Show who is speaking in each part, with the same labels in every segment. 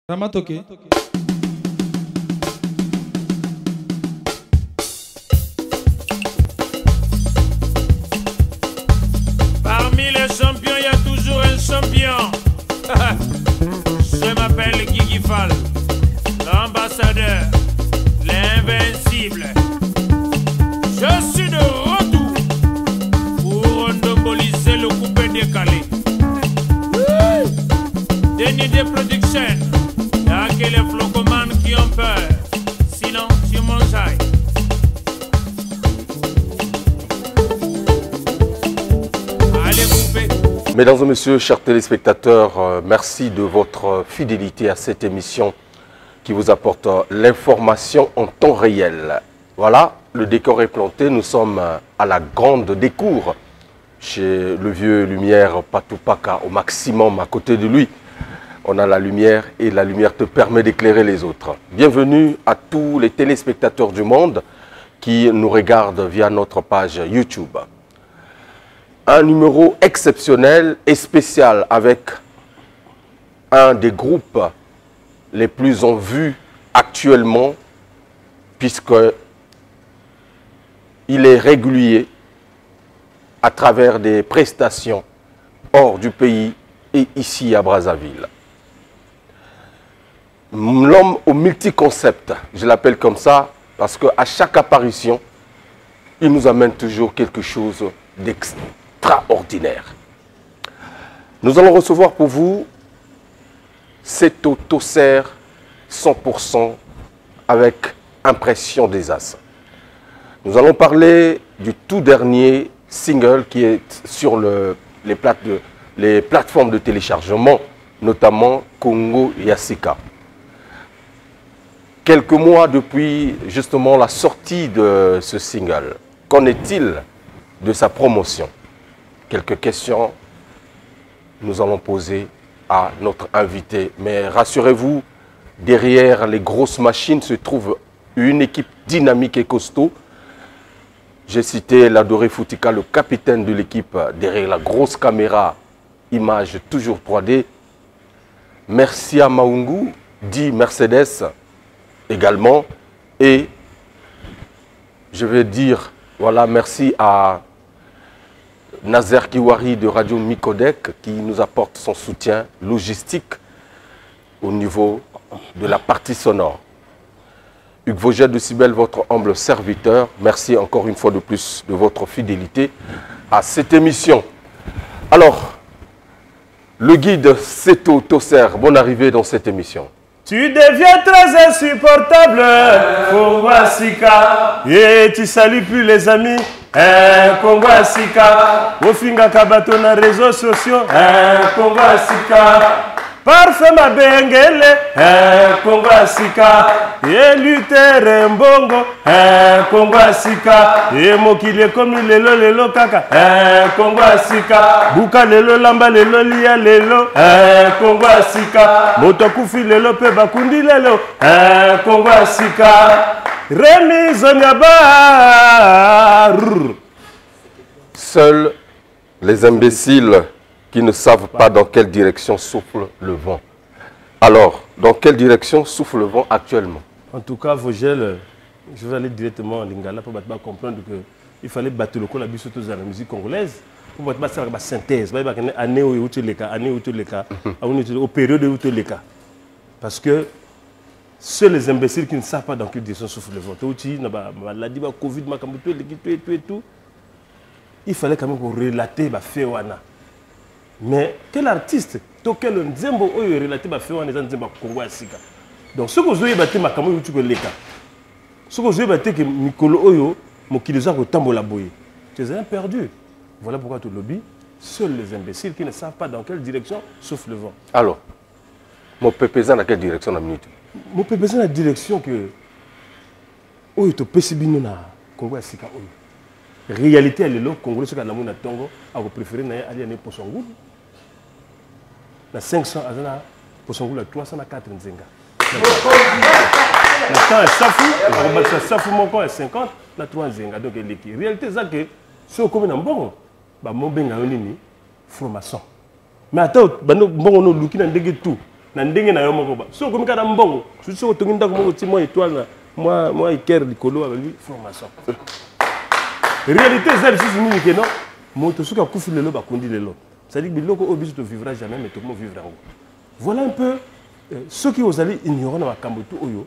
Speaker 1: Ramatoke.
Speaker 2: Parmi les champions, il y a toujours un champion. Je m'appelle Guigui Fall, l'ambassadeur, l'invincible. Je suis de retour pour endomboliser le coupé décalé. Déni de production, il n'y a que les flocomanes qui ont peur. Sinon, tu m'enjailles. Allez, coupé.
Speaker 3: Mesdames et messieurs, chers téléspectateurs, merci de votre fidélité à cette émission qui vous apporte l'information en temps réel. Voilà, le décor est planté, nous sommes à la grande décour chez le vieux Lumière Patoupaka au maximum à côté de lui. On a la lumière et la lumière te permet d'éclairer les autres. Bienvenue à tous les téléspectateurs du monde qui nous regardent via notre page YouTube. Un numéro exceptionnel et spécial avec un des groupes les plus en vue actuellement puisque il est régulier à travers des prestations hors du pays et ici à Brazzaville. L'homme au multi-concept, je l'appelle comme ça parce qu'à chaque apparition, il nous amène toujours quelque chose d'extraordinaire. Nous allons recevoir pour vous Seto Toser 100% avec impression des As. Nous allons parler du tout dernier single qui est sur les plateformes de téléchargement, notamment Congo Yassika. Quelques mois depuis justement la sortie de ce single, qu'en est-il de sa promotion? Quelques questions nous allons poser à notre invité. Mais rassurez-vous, derrière les grosses machines se trouve une équipe dynamique et costaud. J'ai cité l'adoré Foutika, le capitaine de l'équipe, derrière la grosse caméra, image toujours 3D. Merci à Maungu, dit Mercedes également. Et je vais dire, voilà, merci à Nazer Kiwari de Radio Mikodek qui nous apporte son soutien logistique au niveau de la partie sonore. Hugues Vogel de Cybelle, votre humble serviteur. Merci encore une fois de plus de votre fidélité à cette émission. Alors, le guide Seto Toser, bonne arrivée dans cette émission.
Speaker 4: Tu deviens très insupportable, Congo Sika. Et tu salues plus les amis, Congo Sika. Ofinga kabato na réseaux sociaux, Congo Sika. Parfait ma bengele, Congo Sika. Et lutter mbongo, Congo Sika. Et mokile comme lelo kaka, Congo Sika. Buka lelo lamba lelo lia lelo, Congo Sika. Motokufi lelo pe bakundi lelo, Congo Sika. Remise Onyaba.
Speaker 3: Seuls les imbéciles qui ne savent pas dans quelle direction souffle le vent. Alors, dans quelle direction souffle le vent actuellement?
Speaker 4: En tout cas, Vogel, je vais aller directement en Lingala pour comprendre qu'il fallait battre le coup la biso dans la musique congolaise pour faire la synthèse, année où tu les cas, au période où tu les cas. Parce que seuls les imbéciles qui ne savent pas dans quelle direction souffle le vent, maladie, Covid, tout, il fallait quand même relater les faits. Mais quel artiste, quel nzembo oyo relaté ba fait les nzembo Congo Sika. Donc ce que vous avez battu ma caméra YouTube les cas. Ce que vous avez battu que Mikolo oyo mokiliza ko tambola boye. Tu es un perdu. Voilà pourquoi tout lobby, seuls les imbéciles qui ne savent pas dans quelle direction souffle le vent.
Speaker 3: Alors, mon pépézan dans quelle direction la minute?
Speaker 4: Mon pépézan la direction que oyo to pesibino na Congo Sika oyo. Réalité elle est là, Congolais qui a na tongo a préféré na aller ne posongulu. Na 500 azana posongulu 304 nzenga. Na temps safu, on va ça safu mon compte 50 na 3 nzenga donc l'équipe. Réalité ça que ce comme na mbongo ba mombenga nini franc-maçon. Mais attends, ba no mbongo no luki na ndenge tout. na ndenge na yo moko ba so comme kana mbongo so to nginda ko ti moi étoile moi iker likolo avec formation réalité c'est si ni que non moto suka kufi lelo ba kondi lelo ça dit que biloko obiso to vivra jamais mais to mo vivre en voilà un peu ceux qui osent aller ignorer dans makambo tout oyo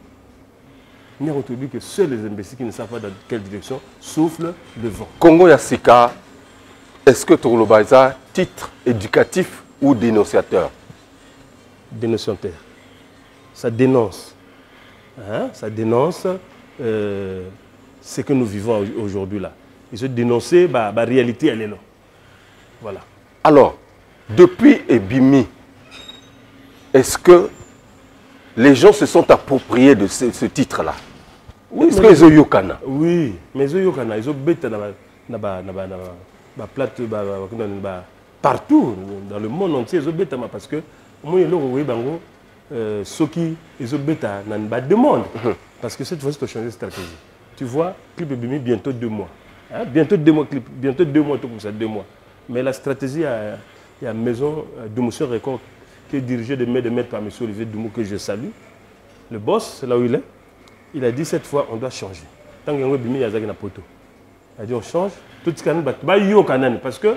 Speaker 4: ni on te dit que seuls les imbéciles qui ne savent pas dans quelle direction soufflent le vent.
Speaker 3: Congo Yassika, est-ce que Toloba est un titre éducatif ou dénonciateur?
Speaker 4: Dénonciateur. Ça dénonce. Hein? Ça dénonce ce que nous vivons aujourd'hui là. Et se dénoncer, la réalité, elle est là. Voilà.
Speaker 3: Alors, depuis Ebimi, est-ce que les gens se sont appropriés de ce titre-là? Oui, est-ce qu'ils ont yokana?
Speaker 4: Oui, mais ils ont yokana. Ils ont bêté partout dans le monde entier. Ils ont bêté parce que moi, ceux qui ils ont bêté dans la demande. Parce que cette fois-ci, tu as changé de stratégie. Tu vois, clip Ebimi bientôt 2 mois. Hein? Bientôt 2 mois, clip. Bientôt 2 mois, tout comme ça, 2 mois. Mais la stratégie, il y a une maison de Monsieur Record qui est dirigée de maître par M. Olivier Doumou, que je salue. Le boss, c'est là où il est. Il a dit cette fois, on doit changer. Tant qu'il y a un bimi, il y a un poteau. Il a dit on change. Tout ce qu'on a dit, parce que,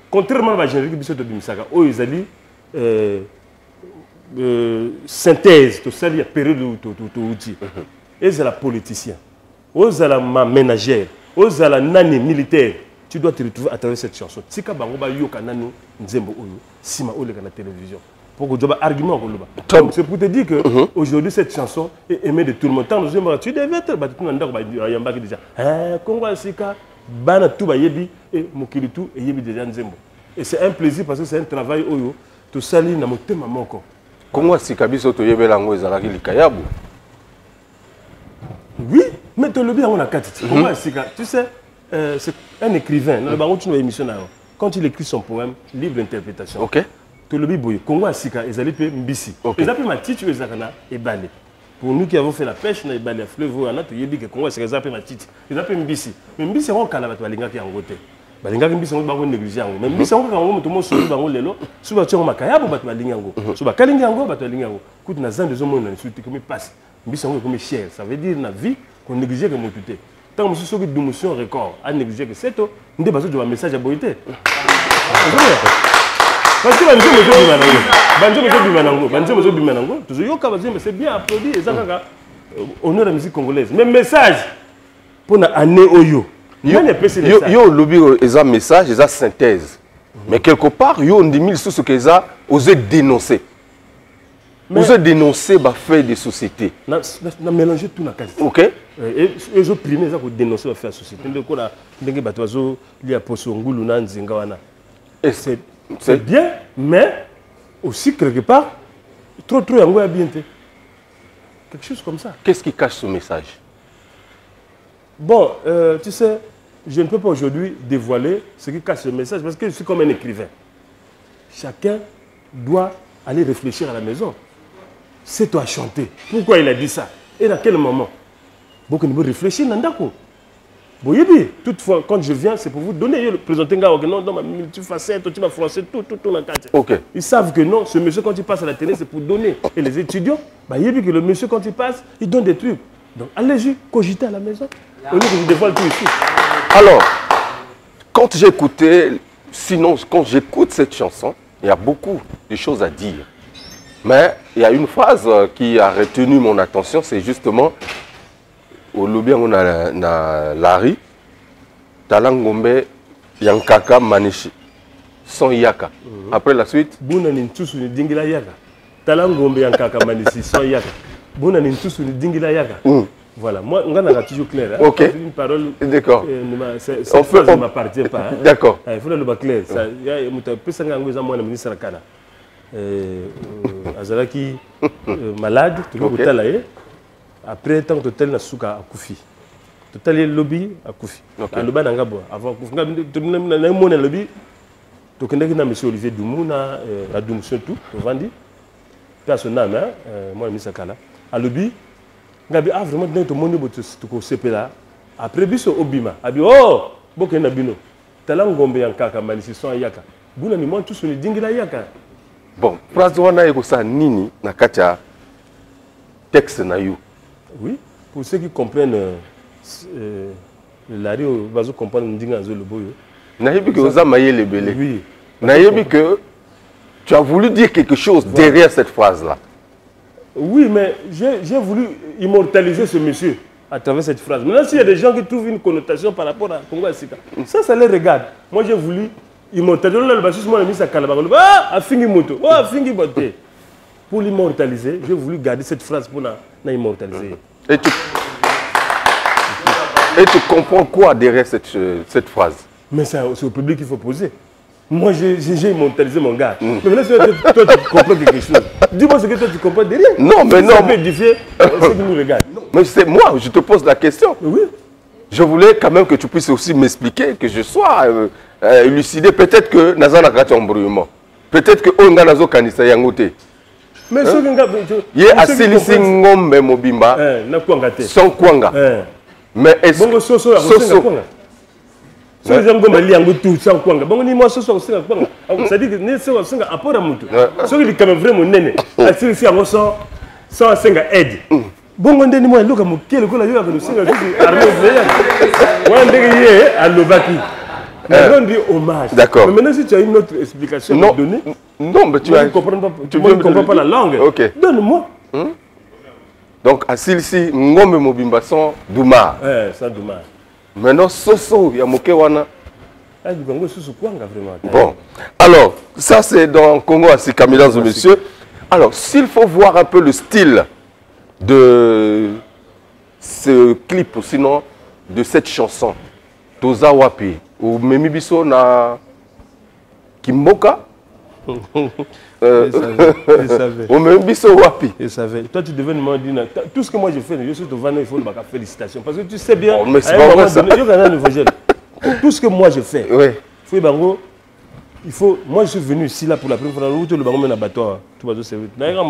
Speaker 4: contrairement à Général Bissot Bimisaka, où ils ont dit synthèse, tout ça, il y a période où outil. Et c'est la politicien. Où c'est la ménagère. Où c'est la nani militaire. Tu dois te retrouver à travers cette chanson. Si tu as un nzembo sima ou la télévision. Pour que tu aies un argument. C'est pour te dire qu'aujourd'hui, cette chanson est aimée de tout le monde. Tant que tu devais être déjà. Congo Sika, Bana Touba Yebi et Mokilitou et Yebi déjà Nzembo. Et c'est un plaisir parce que c'est un travail où tu salis dans mon thème.
Speaker 3: Congo Sika biso to yebe lango ezalaki likayabu.
Speaker 4: Oui, mais tu le bien on a quatre. Congo Sika, tu sais. C'est un écrivain. Quand il écrit son poème, libre d'interprétation.
Speaker 3: Ok.
Speaker 4: Congo Asika, ils allaient payer Mbisi. Ils appellent ma tite et balé. Pour nous qui avons fait la pêche, on a balé à fleuve, on a dit que Congo Asika, ils appellent ma tite. Ils appellent Mbisi. Mais Mbisi, on a un balinga qui est en côté. Balinga Mbisi, on va négliger. Mais Mbisi, on a un peu de sur le lelo. Souvent, tu as un kayabo, tu as un lingango. Souvent, kalingango, tu as un lingango. Écoute, on a un des hommes, on a insulté comme il passe. Mbisi, on est comme cher. Ça veut dire, la vie, qu'on négligeait comme tout est. Tant que je suis de motion record, à négliger que c'est tout, on ne pas message à boiter. Parce que c'est bien applaudi et ça honneur la musique congolaise. Mais message pour l'année Oyo.
Speaker 3: Yo lobby un message, une synthèse. Mais quelque part, yo on dit mille sous ce qu'ils ont osé dénoncer. Osé dénoncer les faits des sociétés.
Speaker 4: On a mélangé tout dans la case.
Speaker 3: Ok.
Speaker 4: Et ils ont primé ça pour dénoncer les faits de la société. C'est bien, mais aussi quelque part, trop yango bien. Quelque chose comme ça.
Speaker 3: Qu'est-ce qui cache ce message?
Speaker 4: Bon, tu sais, je ne peux pas aujourd'hui dévoiler ce qui cache ce message parce que je suis comme un écrivain. Chacun doit aller réfléchir à la maison. C'est toi chanter. Pourquoi il a dit ça? Et à quel moment? Beaucoup de réfléchir, Nandako. Toutefois, quand je viens, c'est pour vous donner, présenter un gars, non, ma multifacette, tu vas français, tout dans la carte.
Speaker 3: Okay.
Speaker 4: Ils savent que non, ce monsieur, quand il passe à la télé, c'est pour donner. Et les étudiants, il y a que le monsieur, quand il passe, il donne des trucs. Donc, allez-y, cogiter à la maison. Au lieu que je dévoile tout ici.
Speaker 3: Alors, quand j'écoutais, sinon, quand j'écoute cette chanson, il y a beaucoup de choses à dire. Mais il y a une phrase qui a retenu mon attention, c'est justement au lobby on a Larry Talangombe Yankaka Manishi sans Yaka. Après la suite
Speaker 4: Buna nintusu ni dingila Yaka. Talangombe Yankaka Manishi sans Yaka. Buna nintusu ni dingila Yaka. Voilà, moi on a toujours clair. Hein?
Speaker 3: Ok.
Speaker 4: Une parole.
Speaker 3: D'accord.
Speaker 4: Cette phrase ne m'appartient pas. Hein?
Speaker 3: D'accord.
Speaker 4: Il faut le battre clair. Ça, il y a un peu ça ngangouza moi le ministre Rakana. Azalaki malade, tout le monde est là. Après, tant que tel n'a souka à Koufi. Total est lobby à Koufi. À Loba Nangabo. Avant Koufi, on a lobby. Donc, on a M. Olivier Doumou, à Doumou tout, au Vandi. Personnel, moi, je suis là. À lobby, on a vraiment donné tout le monde au CP là. Après, biso Obima. A dit, oh, beaucoup de Nabino. Talangombe Yankaka, Manisi, sans Yaka. Bouna ni moi, tous les dingila Yaka.
Speaker 3: Bon, phrase wana eko sa nini na kacha texte na you.
Speaker 4: Oui, pour ceux qui comprennent l'ari bazo comprendre ndinga zo le boyo.
Speaker 3: Nayebi que oza mayele belé.
Speaker 4: Oui.
Speaker 3: Nayebi que tu as voulu dire quelque chose derrière cette phrase là.
Speaker 4: Oui, mais j'ai voulu immortaliser ce monsieur à travers cette phrase. Maintenant, s'il y a des gens qui trouvent une connotation par rapport à Congo Sika, ça les regarde. Moi, j'ai voulu immortaliser. Là, le bassiste, moi, mis à Calabar. Ah, à Fingi Moto. Ah, Fingi Boté. Pour l'immortaliser, j'ai voulu garder cette phrase pour l'immortaliser.
Speaker 3: Et tu comprends quoi derrière cette phrase?
Speaker 4: Mais c'est au public qu'il faut poser. Moi, j'ai immortalisé mon gars. Mais maintenant, toi, tu comprends quelque chose. Dis-moi ce que toi, tu comprends derrière.
Speaker 3: Non, mais non.
Speaker 4: Ça peut édifier ceux qui nous regardent.
Speaker 3: Mais c'est moi, je te pose la question.
Speaker 4: Oui.
Speaker 3: Je voulais quand même que tu puisses aussi m'expliquer, que je sois élucidé. Peut-être que Nazana Kati embrouillement. Peut-être que Onga Nazo Kanisa Yangote.
Speaker 4: Mais ceux qui
Speaker 3: Yé Asilisi Ngombe Mobimba. Sans Kwanga. Mais est-ce que
Speaker 4: Soso les gens comme liango tout sans kwanga bon ni moi soso singa kwanga ça dit que ne so singa apport à mutu so qui quand même vraiment nene asili si ango sans singa aide bon ndeni moi loka mukele ko la yo avec le singa qui armée veillant moi ndenge yé à Lobaki mais on dit hommage.
Speaker 3: D'accord.
Speaker 4: Mais maintenant si tu as une autre explication à donner.
Speaker 3: Non, mais tu
Speaker 4: ne comprends pas la langue.
Speaker 3: OK.
Speaker 4: Donne-moi.
Speaker 3: Donc Asilisi Ngombe Mobimba sans Douma.
Speaker 4: Sans Douma.
Speaker 3: Maintenant, Soso, Yamoke Wana.
Speaker 4: Vraiment.
Speaker 3: Bon, alors, ça c'est dans Congo Asika, mesdames et messieurs. Alors, s'il faut voir un peu le style de ce clip, sinon de cette chanson, Toza Wapi, ou Memibiso na Kimboka, ou Memibiso Wapi.
Speaker 4: Je savais. Toi, tu devais me dire, tout ce que moi j'ai fait, je suis devant nous, il faut me faire félicitations. Parce que tu sais bien,
Speaker 3: mais c'est pas vrai ça.
Speaker 4: Tout ce que moi j'ai fait,
Speaker 3: oui.
Speaker 4: Il faut, moi je suis venu ici là pour la première fois, le bango mène abattoir, tout va se servir. D'ailleurs,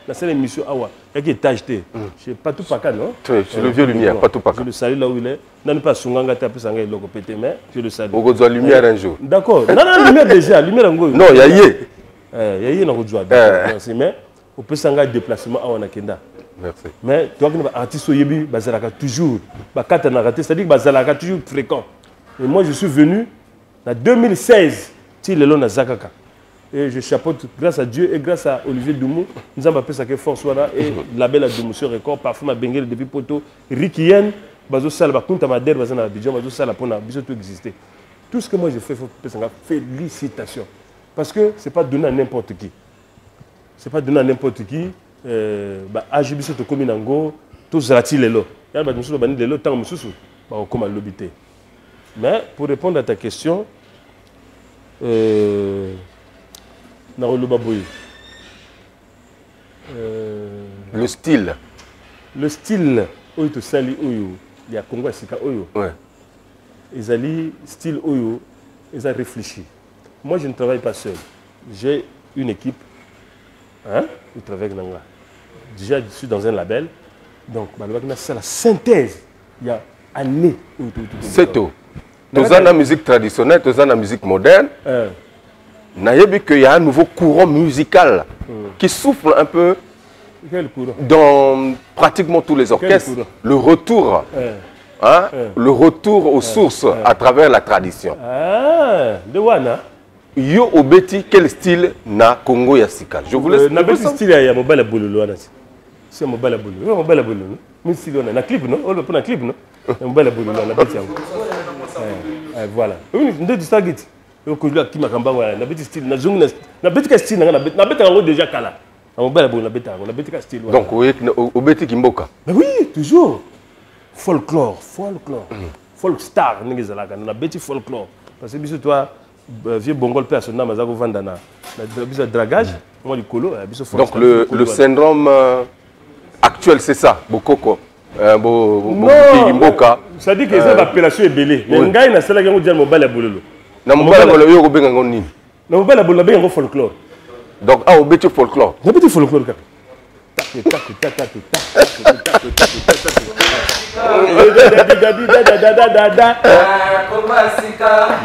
Speaker 4: la seule émission Awa, il y a qui est acheté. Je sais pas tout pas non?
Speaker 3: C'est le vieux lumière, pas tout pas.
Speaker 4: Je le salue là où il est. Non, pas Sunganga tape sanga il pété, mais je le salue.
Speaker 3: Au besoin lumière un jour.
Speaker 4: D'accord. Non, lumière déjà, lumière en gros.
Speaker 3: Non, il y a yé.
Speaker 4: Il y a yé dans le joie. Merci, mais on peut sanga déplacement Awa Nakenda.
Speaker 3: Merci.
Speaker 4: Mais tu vois que les artistes au Yébi, Bazalaka toujours, c'est-à-dire que Bazalaka toujours fréquent. Et moi je suis venu en 2016, Tilelon à Zakaka. Et je chapeaute, grâce à Dieu et grâce à Olivier Doumou, nous avons appelé ça que Force Wara et la belle Doumou Record, parfum à Benguel depuis Poto, Rikien, Bazo Salba, Kunta Madère, Bazana Abidjan, Bazo Salba, Pona, Biso tout exister. Tout ce que moi je fais, il faut félicitations. Parce que ce n'est pas donné à n'importe qui. Ce n'est pas donné à n'importe qui. Ajibiso to komi nango, to zrati lelo. Ya ba mususu bani lelo tant mususu, ba okoma lobité. Mais pour répondre à ta question, le
Speaker 3: style.
Speaker 4: Le style, oyo to sali oyo, il y a Congo Sika oyo.
Speaker 3: Ouais.
Speaker 4: Ils allaient style oyo, ils ont réfléchi. Moi je ne travaille pas seul. J'ai une équipe, hein, qui travaille avec Nanga. Déjà je suis dans un label, donc c'est la synthèse. Il y a année.
Speaker 3: C'est tout. Dans la musique traditionnelle, dans la musique moderne, il y a un nouveau courant musical qui souffle un peu dans pratiquement tous les orchestres. Le retour, le retour aux sources à travers la tradition.
Speaker 4: De Wana.
Speaker 3: Yo obeti quel style na Congo Yasika? Je vous laisse.
Speaker 4: Na beti style ya mobala bololo wana. C'est mobala bololo. Mobala bololo. Mi style on na clip non? On le prend na clip non? Mobala bololo na beti yango. Voilà. Oui, ndé du stagit. Yo ko lu akima kamba wana na beti style na zungu na beti ka style na beti yango déjà kala. Na mobala bololo na beti yango na beti ka style wana.
Speaker 3: Donc obeti kimboka.
Speaker 4: Mais oui, toujours. Folklore. Folk star ngezalaka na beti folklore. Parce que biso toi vieux Bongol personnel mazako vandana na dragage moi du colo. Donc
Speaker 3: le syndrome actuel c'est ça bokoko
Speaker 4: Mboka. Ça dit que c'est l'appellation est belée. Mais ngai na sala yango dia mobala bololo.
Speaker 3: Na mobala bololo yo ko benga ngoni.
Speaker 4: Na mobala bololo benga folklore.
Speaker 3: Donc obeti folklore.
Speaker 4: Obeti folklore kaka.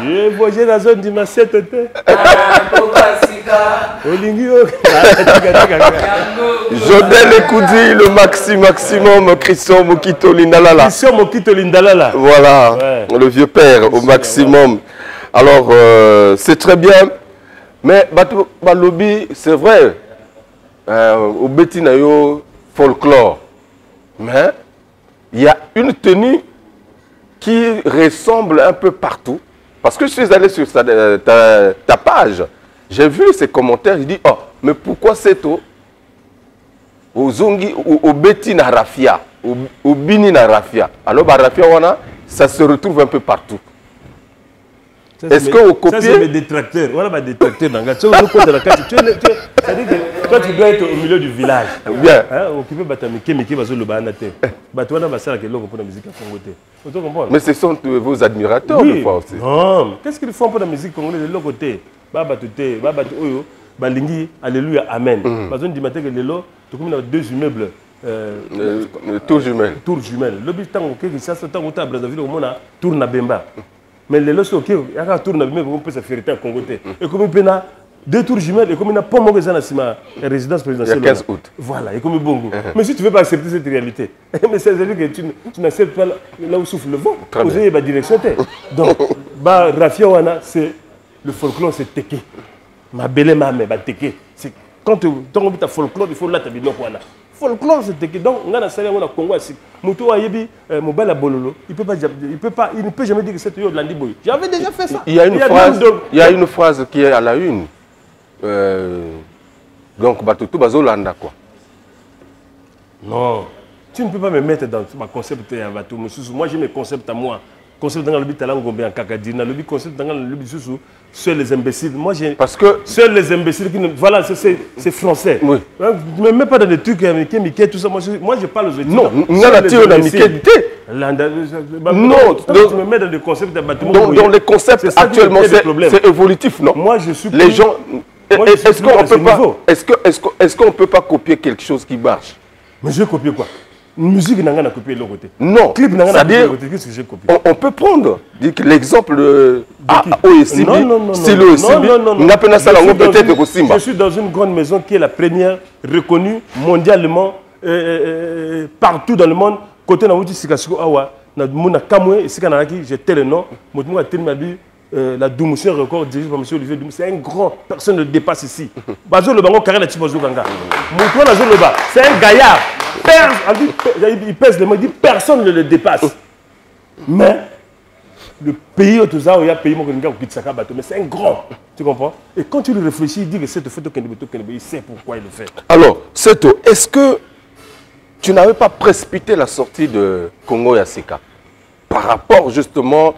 Speaker 4: Je voyais la zone du Massette.
Speaker 3: Jodel Ekoudi, le maximum, Christian Mokito Lindalala.
Speaker 4: Christian Mokito Lindalala.
Speaker 3: Voilà,
Speaker 4: Ouais.
Speaker 3: le vieux père au maximum. Alors, c'est très bien. Mais Balobi, c'est vrai, au Betinayo folklore. Mais il y a une tenue qui ressemble un peu partout. Parce que je suis allé sur ta page, j'ai vu ces commentaires, je dis, oh, mais pourquoi c'est au Zongi, au Betina Rafia, au Bini Rafia. Alors, Rafia, ça se retrouve un peu partout. Est-ce qu'on copie?
Speaker 4: Ça, c'est mes détracteurs. Voilà mes détracteurs. C'est-à-dire que toi, tu dois être au milieu du village.
Speaker 3: Bien.
Speaker 4: Occupé Batamike, Miki, Bazo, le Banate. Batouana, Bassala, qui est là pour la musique à Congo. Tu comprends?
Speaker 3: Mais ce sont vos admirateurs,
Speaker 4: oui.
Speaker 3: des fois aussi.
Speaker 4: Non. Qu'est-ce qu'ils font pour la musique congolaise de l'autre côté? Babatouté, Babatoyo, Balingi, Alléluia, Amen. Bazo, dit matin que l'élo, tu as deux immeubles.
Speaker 3: Tour jumelle.
Speaker 4: Tour jumelle. Le but, tant que ça, tant que tu as Brazzaville, au monde, tour na Bemba. Mais les lois, ok, il y a un tour na Bemba, on peut se faire en Congo. Et comme il y a deux tours jumelles, et comme il n'y a pas de résidence présidentielle.
Speaker 3: Il y a 15 août.
Speaker 4: Voilà, et comme bongo. Mais si tu ne veux pas accepter cette réalité, mais c'est-à-dire que tu n'acceptes pas là où souffle le vent. Vous avez la direction. Donc, Rafia Wana, c'est le folklore, c'est teke. Ma belle maman, teke. Quand tu as folklore, il faut là, tu as wana. Folklore, c'est teke. Donc, on a salé au Congo. Moutou Ayebi, Mobala Bololo, il ne peut jamais dire que c'est Landi Boy. J'avais déjà fait ça.
Speaker 3: Il y a une phrase qui est à la une. Donc, Batutu Bazolanda, quoi.
Speaker 4: Non, tu ne peux pas me mettre dans ma concept à Batou. Moi, j'ai mes concepts à moi. Concept dans le but en Kakadina, le but concept dans le but seuls les imbéciles. Moi, j'ai.
Speaker 3: Parce que.
Speaker 4: Seuls les imbéciles qui ne. Voilà, c'est français.
Speaker 3: Oui.
Speaker 4: Ne me mets pas dans des trucs Mickey, tout ça. Moi, je parle aux étudiants.
Speaker 3: Non, on a la théorie de Mickey.
Speaker 4: Non, tu me mets dans des concepts à Batou.
Speaker 3: Dans les concepts actuellement, c'est évolutif, non?
Speaker 4: Moi, je suis.
Speaker 3: Les gens. Est-ce qu'on ne peut pas copier quelque chose qui marche?
Speaker 4: Mais je vais copier quoi? Une musique n'a rien à copier de l'autre côté.
Speaker 3: Non.
Speaker 4: Clip n'a rien à copier de l'autre côté. Qu'est-ce que j'ai copié?
Speaker 3: On peut prendre l'exemple de OSCB, style OSCB.
Speaker 4: Je suis dans une grande maison qui est la première reconnue mondialement partout dans le monde. Côté Naouti Sikasiko Awa, Mouna Kamwe, et Sikanaraki, j'ai tel nom. Moutmoua Telmabi, la Doumoussia record dirigée par M. Olivier Doumou. C'est un grand, personne ne le dépasse ici. Bazo le bango carré la Tibazo Ganga. Moutmoua Nazo Loba, c'est un gaillard. Il pèse les mots, il dit personne ne le dépasse. Mais le pays au Toza, il y a un pays mais c'est un grand. Tu comprends? Et quand tu le réfléchis, il dit que cette photo, il sait pourquoi il le fait.
Speaker 3: Alors, Seto, est-ce que tu n'avais pas précipité la sortie de Congo Yaseka par rapport justement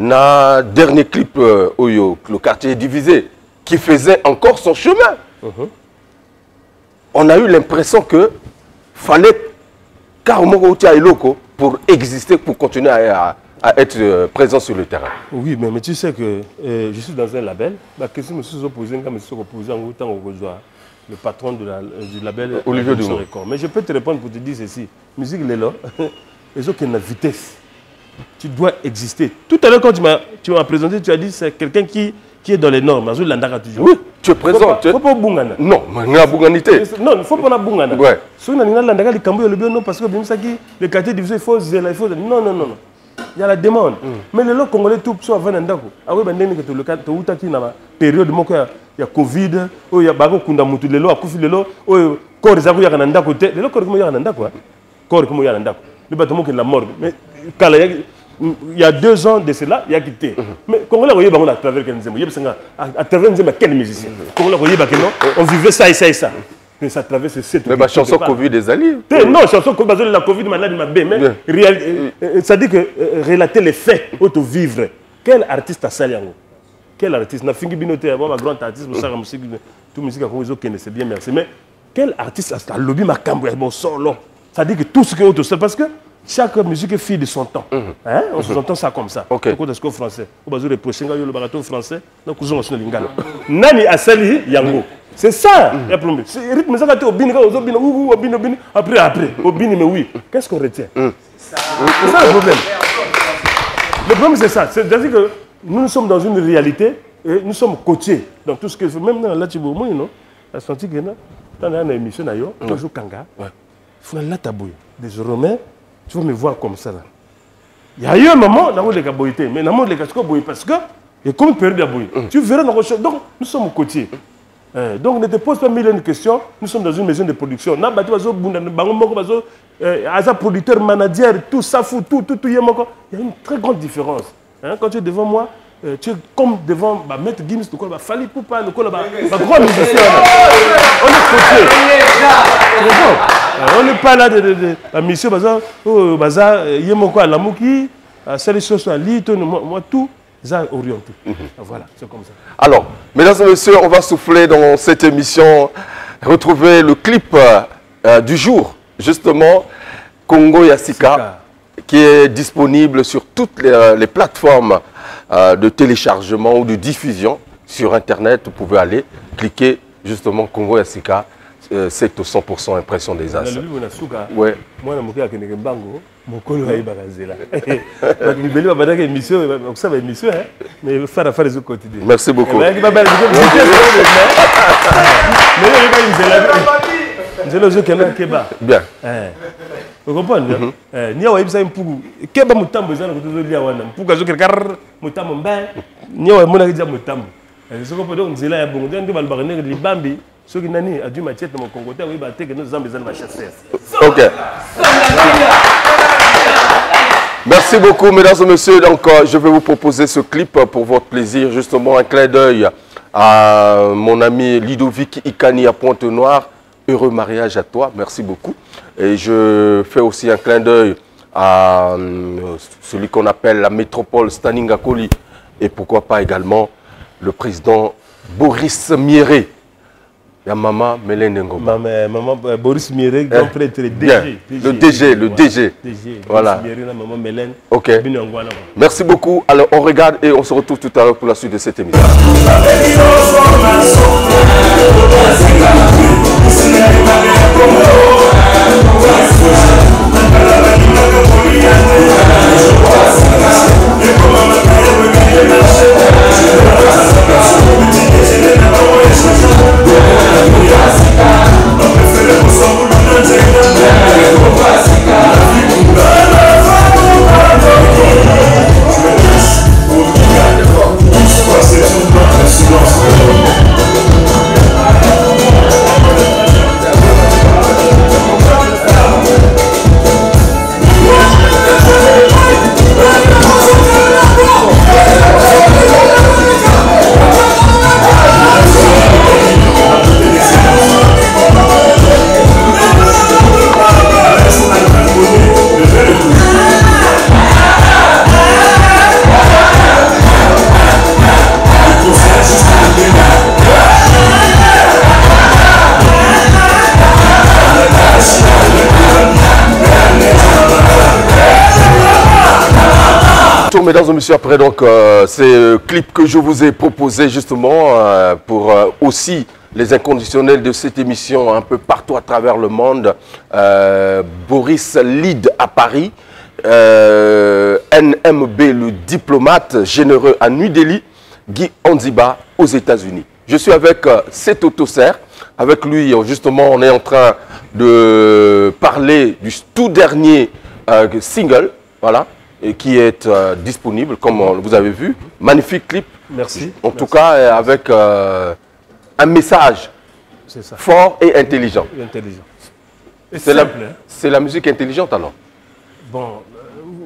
Speaker 3: à dernier clip Oyo, le quartier divisé, qui faisait encore son chemin? On a eu l'impression que fallait carrément pour exister, pour continuer à être présent sur le terrain.
Speaker 4: Oui, mais tu sais que je suis dans un label. La question me suis opposée quand je suis opposé en autant au le patron du label
Speaker 3: Olivier Doumou.
Speaker 4: Mais je peux te répondre pour te dire ceci. Musique Lélo, les autres qui ont la vitesse. Tu dois exister. Tout à l'heure, quand tu m'as présenté, tu as dit que c'est quelqu'un qui est dans les normes.
Speaker 3: Oui, tu es présent.
Speaker 4: Il ne faut pas Bungana.
Speaker 3: Non, mais il y a Bunganité.
Speaker 4: Non, il ne faut pas Bungana.
Speaker 3: Ouais.
Speaker 4: Si on a le Cambodge, non, parce que le quartier divisé, il faut zéla, il faut. Non. Il y a la demande. Mais les gens congolais, tout soit avant Ndako. Ah oui, ben que le cas, tu as une période où il y a Covid, où il y a Bago Kunda Moutou, les lois, Koufi, les lois, où corps des agouilles à Ndako, les lois, corps comme il y a Ndako. Corps comme il y a Ndako. Le bâtiment qui est la mort. Mais il y a 2 ans de cela, il y a quitté. Mais Congolais, vous voyez, à travers à travers quel musicien? Congolais, vous voyez, on vivait ça et ça et ça. Mais ça traverse cette.
Speaker 3: Mais ma chanson Covid des alliés.
Speaker 4: Non, chanson Covid, la Covid, malade, ma bé. Mais ça dit que relater les faits, auto vivre. Quel artiste a ça, quel artiste? Na fingi binoté, ma grande artiste, tout musique à Congo, c'est bien, merci. Mais quel artiste a ça? Lobby ma cambre, bon solo. Ça dit que tout ce qui est auto, c'est parce que chaque musique est fille de son temps. Hein? On s'entend ça comme ça.
Speaker 3: Ok.
Speaker 4: Pourquoi est-ce que français? On va reprocher le baraton français. Donc, nous sommes lingala. Nani asali yango. C'est ça, il y a problème. C'est rythme, ça, quand après, au bini, mais oui. Qu'est-ce qu'on retient? C'est ça le problème. Le problème, c'est ça. C'est-à-dire que nous sommes dans une réalité et nous sommes coachés dans tout ce que je fais. Même dans la Tchiboumou, non? La senti que dans une émission, toujours Kanga, il faut la tabouille. Désormais, tu vas me voir comme ça. Là. Il y a eu un moment, dans le caboïté, mais dans le cas parce que, il y a comme une période d'abouille. Tu verras dans le donc, nous sommes coachés. Donc, ne te pose pas mille questions. Nous sommes dans une maison de production. Il y a un producteur, manager, tout ça, tout. Il y a une très grande différence. Quand tu es devant moi, tu es comme devant Maître Gims, Fali Poupa, grand musicien. On est coaché. On n'est pas là de mission, il y a quoi, la mouki, c'est choses à l'île, moi tout. Orienté. Voilà, c'est comme ça.
Speaker 3: Alors, mesdames et messieurs, on va souffler dans cette émission, retrouver le clip du jour, justement, Congo Yassika, qui est disponible sur toutes les plateformes de téléchargement ou de diffusion sur Internet. Vous pouvez aller cliquer, justement, Congo Yassika, c'est au 100% impression des as.
Speaker 4: Ouais. Moi, je suis mon colo est basé là. Il veut pas dire émission, ça va émission, mais il faut faire les autres quotidiens.
Speaker 3: Merci beaucoup.
Speaker 4: Mais
Speaker 3: bien.
Speaker 4: Vous comprenez? Ni a website pour keba mutambo ezana kutozolia wana. Mpuka zo kar mutambo mba. Ni a mona kija mutambo. Ce qu'on peut donc nzela ya bongo ndi balbarne libambi soki nani a dû machete mon Congo oui ba teke nos zambezana ba chasser.
Speaker 3: OK. Merci beaucoup, mesdames et messieurs. Donc, je vais vous proposer ce clip pour votre plaisir. Justement, un clin d'œil à mon ami Ludovic Ikani à Pointe-Noire. Heureux mariage à toi. Merci beaucoup. Et je fais aussi un clin d'œil à celui qu'on appelle la métropole Staninga Koli. Et pourquoi pas également le président Boris Mieré. Il y a maman Mélène Ngoma.
Speaker 4: Maman Boris Mieré, grand prêtre DG.
Speaker 3: Le DG. Voilà.
Speaker 4: Maman Mélène.
Speaker 3: OK. Merci beaucoup. Alors, on regarde et on se retrouve tout à l'heure pour la suite de cette émission. Mesdames et messieurs, après donc ces clips que je vous ai proposé justement pour aussi les inconditionnels de cette émission un peu partout à travers le monde. Boris Lid à Paris, NMB le diplomate généreux à New Delhi, Guy Onziba aux États-Unis. Je suis avec Seto Tosser. Avec lui, justement, on est en train de parler du tout dernier single, voilà, et qui est disponible, comme vous avez vu. Magnifique clip.
Speaker 4: Merci.
Speaker 3: En tout cas, avec un message fort et intelligent. C'est la musique intelligente alors.
Speaker 4: Bon,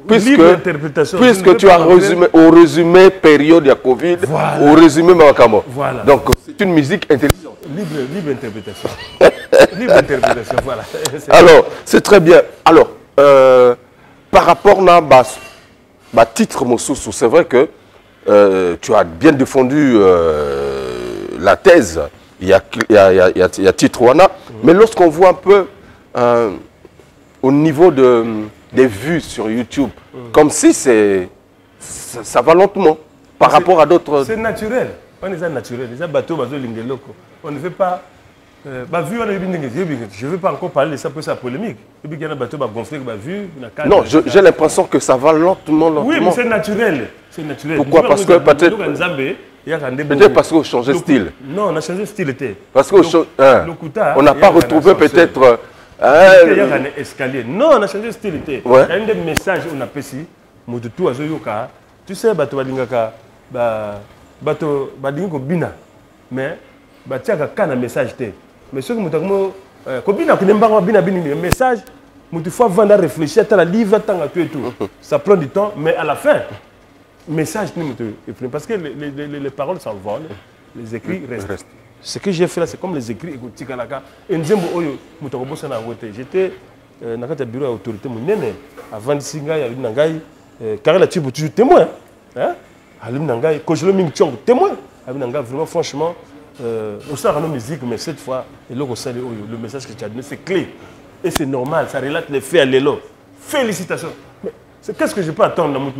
Speaker 3: puisque tu as résumé, au résumé période de Covid, voilà. Au résumé Makamo.
Speaker 4: Voilà.
Speaker 3: Donc c'est une musique intelligente.
Speaker 4: Libre interprétation. Libre interprétation, voilà.
Speaker 3: Alors, c'est très bien. Alors, par rapport à titre Mossoussou, c'est vrai que tu as bien défendu la thèse. Il y a titre Wana. Mais lorsqu'on voit un peu au niveau des vues sur YouTube, comme si ça va lentement par rapport à d'autres.
Speaker 4: C'est naturel. On est naturel. Les bateaux, on ne veut pas. Je ne veux pas encore parler de ça pour sa polémique.
Speaker 3: Non, j'ai l'impression que ça va lentement.
Speaker 4: Oui, mais c'est naturel.
Speaker 3: Pourquoi? Parce que peut-être parce qu'on changeait de style.
Speaker 4: Non, on a changé de style.
Speaker 3: Parce qu'on n'a pas retrouvé peut-être...
Speaker 4: Il y a un escalier. Non, on a changé de style. Il y a des messages qu'on a ici. Tu sais, mais tu as un message. Mais ce que tu message, il faut vendre réfléchir, tu as livre, tu et tout. Ça prend du temps, mais à la fin, message, parce que les paroles s'envolent, les écrits restent. Ce que j'ai fait là, c'est comme les écrits. J'étais dans le bureau d'autorité, avant de signer, il y a Karel Atchibo, toujours témoin. Témoin. Vraiment, franchement, on sort à nos musiques, mais cette fois, le message que tu as donné, c'est clé. Et c'est normal, ça relate les faits à l'élo. Félicitations. Qu'est-ce que je peux attendre dans mon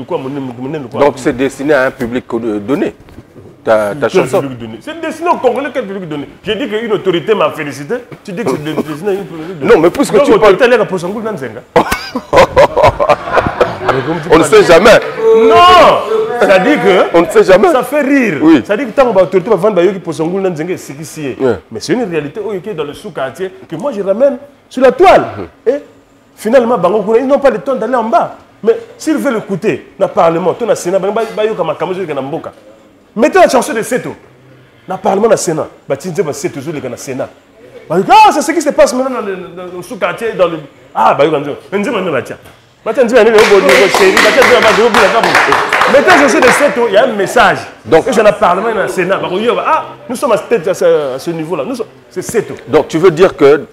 Speaker 3: Donc c'est destiné à un public donné. Ta chanson.
Speaker 4: C'est destiné au Congolais, quel public donné? J'ai dit qu'une autorité m'a félicité. Tu dis que c'est destiné à une public donné.
Speaker 3: Non, mais puisque tu parles... On ne sait jamais.
Speaker 4: Non, ça dit que...
Speaker 3: On ne sait jamais.
Speaker 4: Ça fait rire.
Speaker 3: Oui.
Speaker 4: Ça dit que tant que l'autorité va vendre pour son goût, c'est qui. Mais c'est une réalité qui est dans le sous-quartier que moi je ramène sur la toile. Et finalement, ils n'ont pas le temps d'aller en bas. Mais s'ils veulent écouter, dans le Parlement, dans le Sénat, mettez la chanson de Seto. Dans le Parlement, dans le Sénat. C'est ce qui se passe maintenant dans le sous-quartier. Ah, mettez la chanson de Seto, il y a un message. Donc, et dans le Parlement, dans le Sénat. Ah, nous sommes à ce niveau-là. C'est Seto.
Speaker 3: Donc, tu veux dire que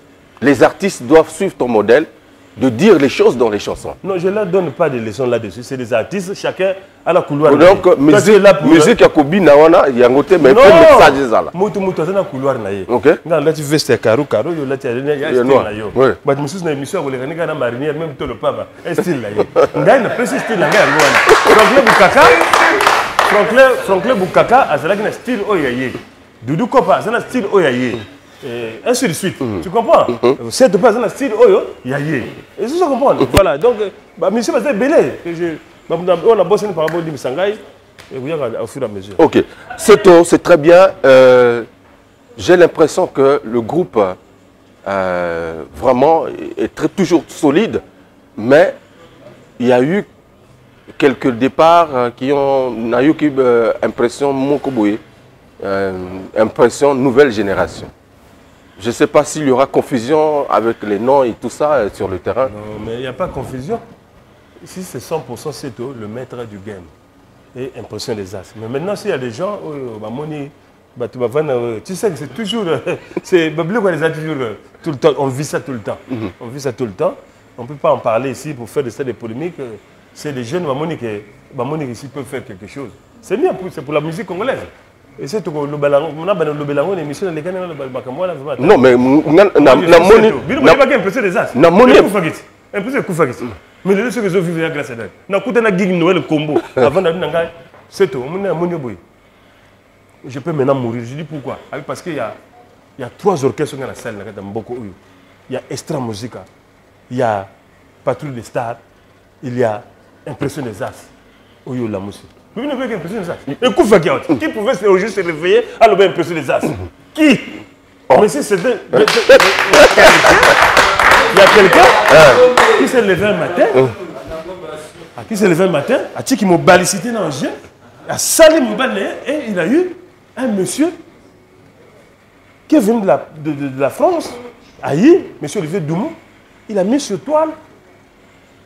Speaker 3: les artistes doivent suivre ton modèle de dire les choses dans les chansons.
Speaker 4: Non, je ne leur donne pas de leçons là-dessus. C'est des artistes, chacun a la couloir.
Speaker 3: Donc, musique à Kobi, il y a un côté, mais il faut le message là.
Speaker 4: Moutou, la couloir.
Speaker 3: Ok.
Speaker 4: Là, tu veux, c'est caro, là, tu as un
Speaker 3: noir.
Speaker 4: Oui. Mais tu me une émission, vous avez un marinière, même tout le papa. Un style là. Il y a un petit style là. Franklin Boukaka, c'est un style oyaye. Doudou Kopa, c'est un style oyaye. Et ainsi de suite. Tu comprends? C'est pas un style oyo, yaye. Et c'est ça comprendre. Voilà. Donc, monsieur, c'est belé. On a bossé par rapport à Sangai. Et vous avez au fur et à mesure.
Speaker 3: Ok. C'est très bien. J'ai l'impression que le groupe vraiment est toujours solide, mais il y a eu quelques départs qui ont eu impression Mokoboé, impression nouvelle génération. Je ne sais pas s'il y aura confusion avec les noms et tout ça sur le terrain.
Speaker 4: Non, mais il n'y a pas confusion. Ici, c'est 100% Seto, le maître du game. Et impression des as. Mais maintenant, s'il y a des gens, tu sais que c'est toujours... C'est toujours tout le temps. On vit ça tout le temps. On vit ça tout le temps. On ne peut pas en parler ici pour faire des polémiques. C'est des jeunes, Mamoni ici peuvent faire quelque chose. C'est bien, c'est pour la musique congolaise. Et c'est tout le ballon, on émission les canaux
Speaker 3: non mais
Speaker 4: mais les gens qui vivent grâce à eux. Na kutana gig Noël combo avant d'aller dans gars, c'est tout. Je peux maintenant mourir. Je dis pourquoi? Parce qu'il y a 3 orchestres dans la salle dans Mboko. Il y a Extra Musica, il y a Patrouille des Stars, il y a Impression des As. Oyo la musique. Vous ne pouvez qu'impressionner les As. Qui pouvait juste se réveiller à l'impressionner les As? Qui? Mais si c'était... Il y a quelqu'un qui s'est levé un matin, a dit qu'il m'a balicité dans le jeu, a salé mon balai et il a eu un monsieur qui est venu de la France, Aïe, monsieur Olivier Doumou, il a mis sur toile.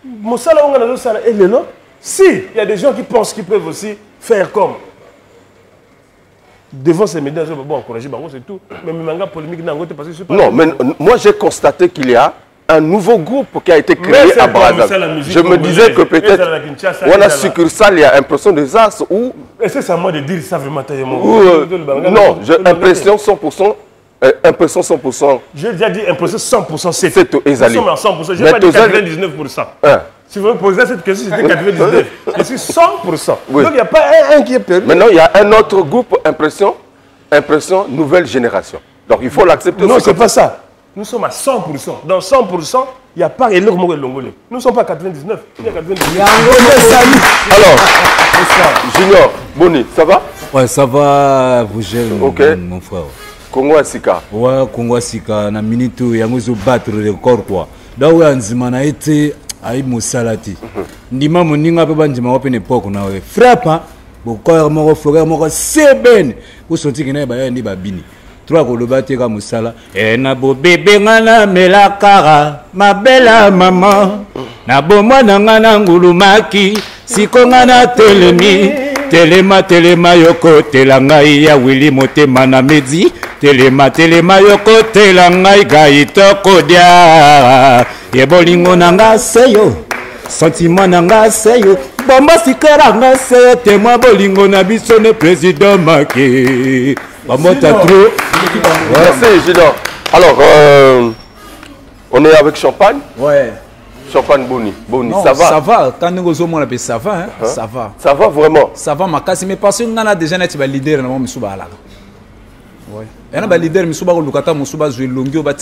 Speaker 4: Mon salon, on a le salon, et là. Si, il y a des gens qui pensent qu'ils peuvent aussi faire comme. Devant ces médias, je vais encourager, c'est tout. Mais manga polémique, parce que je pas.
Speaker 3: Non, mais moi j'ai constaté qu'il y a un nouveau groupe qui a été créé à Brazzaville. Je me disais que peut-être on a succursale, il y a Impression des As ou.
Speaker 4: Est-ce que c'est à moi de dire ça vraiment?
Speaker 3: Non, j'ai impression 100%. Impression 100%.
Speaker 4: J'ai déjà dit impression 100%.
Speaker 3: C'est tout, Ezali.
Speaker 4: Nous sommes à 100%. Je n'ai pas dit 99%. Si vous me posez cette question, c'était 99%. Je suis 100%. Oui. Donc il n'y a pas un qui est perdu.
Speaker 3: Maintenant, il y a un autre groupe, Impression Nouvelle Génération. Donc il faut l'accepter.
Speaker 4: Non, c'est pas ça. Nous sommes à 100%. Dans 100%, il n'y a pas Elok Moko Longolé. Nous ne sommes pas à 99. Il y a 99.
Speaker 3: Alors, Junior, Boni, ça va?
Speaker 1: Ouais, ça va, vous gérez, mon frère.
Speaker 3: Congo Asika.
Speaker 1: Ouais, Congo Asika, na minute où il y a battre le record quoi. Là où on a été à Moussalati. Ndima moninga pe bandima open époque na we. Frappe, boko moko frère moko seben. Pour sortir que na ba ndi babini. Trois ko lobate ka musala. E na bo bébé ngana melakara, ma belle maman. Na bo mwana ngana ngulumaki, siko ngana telemi. Telema yoko telangai ya Willy motema na medi. Telema yoko telangai gaitoko dia. Ye bolingo nanga seyo. Sentiment nanga seyo. Bomba sikara nanga seyo. Témoin bolingo na biso ne président Macky. Bomba t'as trop.
Speaker 3: Merci Gidon. Alors, on est avec Champagne.
Speaker 1: Ouais.
Speaker 3: Champagne Boni. Boni,
Speaker 1: non,
Speaker 3: ça va?
Speaker 1: Ça va. Quand nous sommes là, ça va. Hein? Ça va.
Speaker 3: Ça va vraiment?
Speaker 1: Ça va, ma casse. Mais parce qu'on a déjà un leader, on a ouais. Il y a un leader, on a joué longue, on a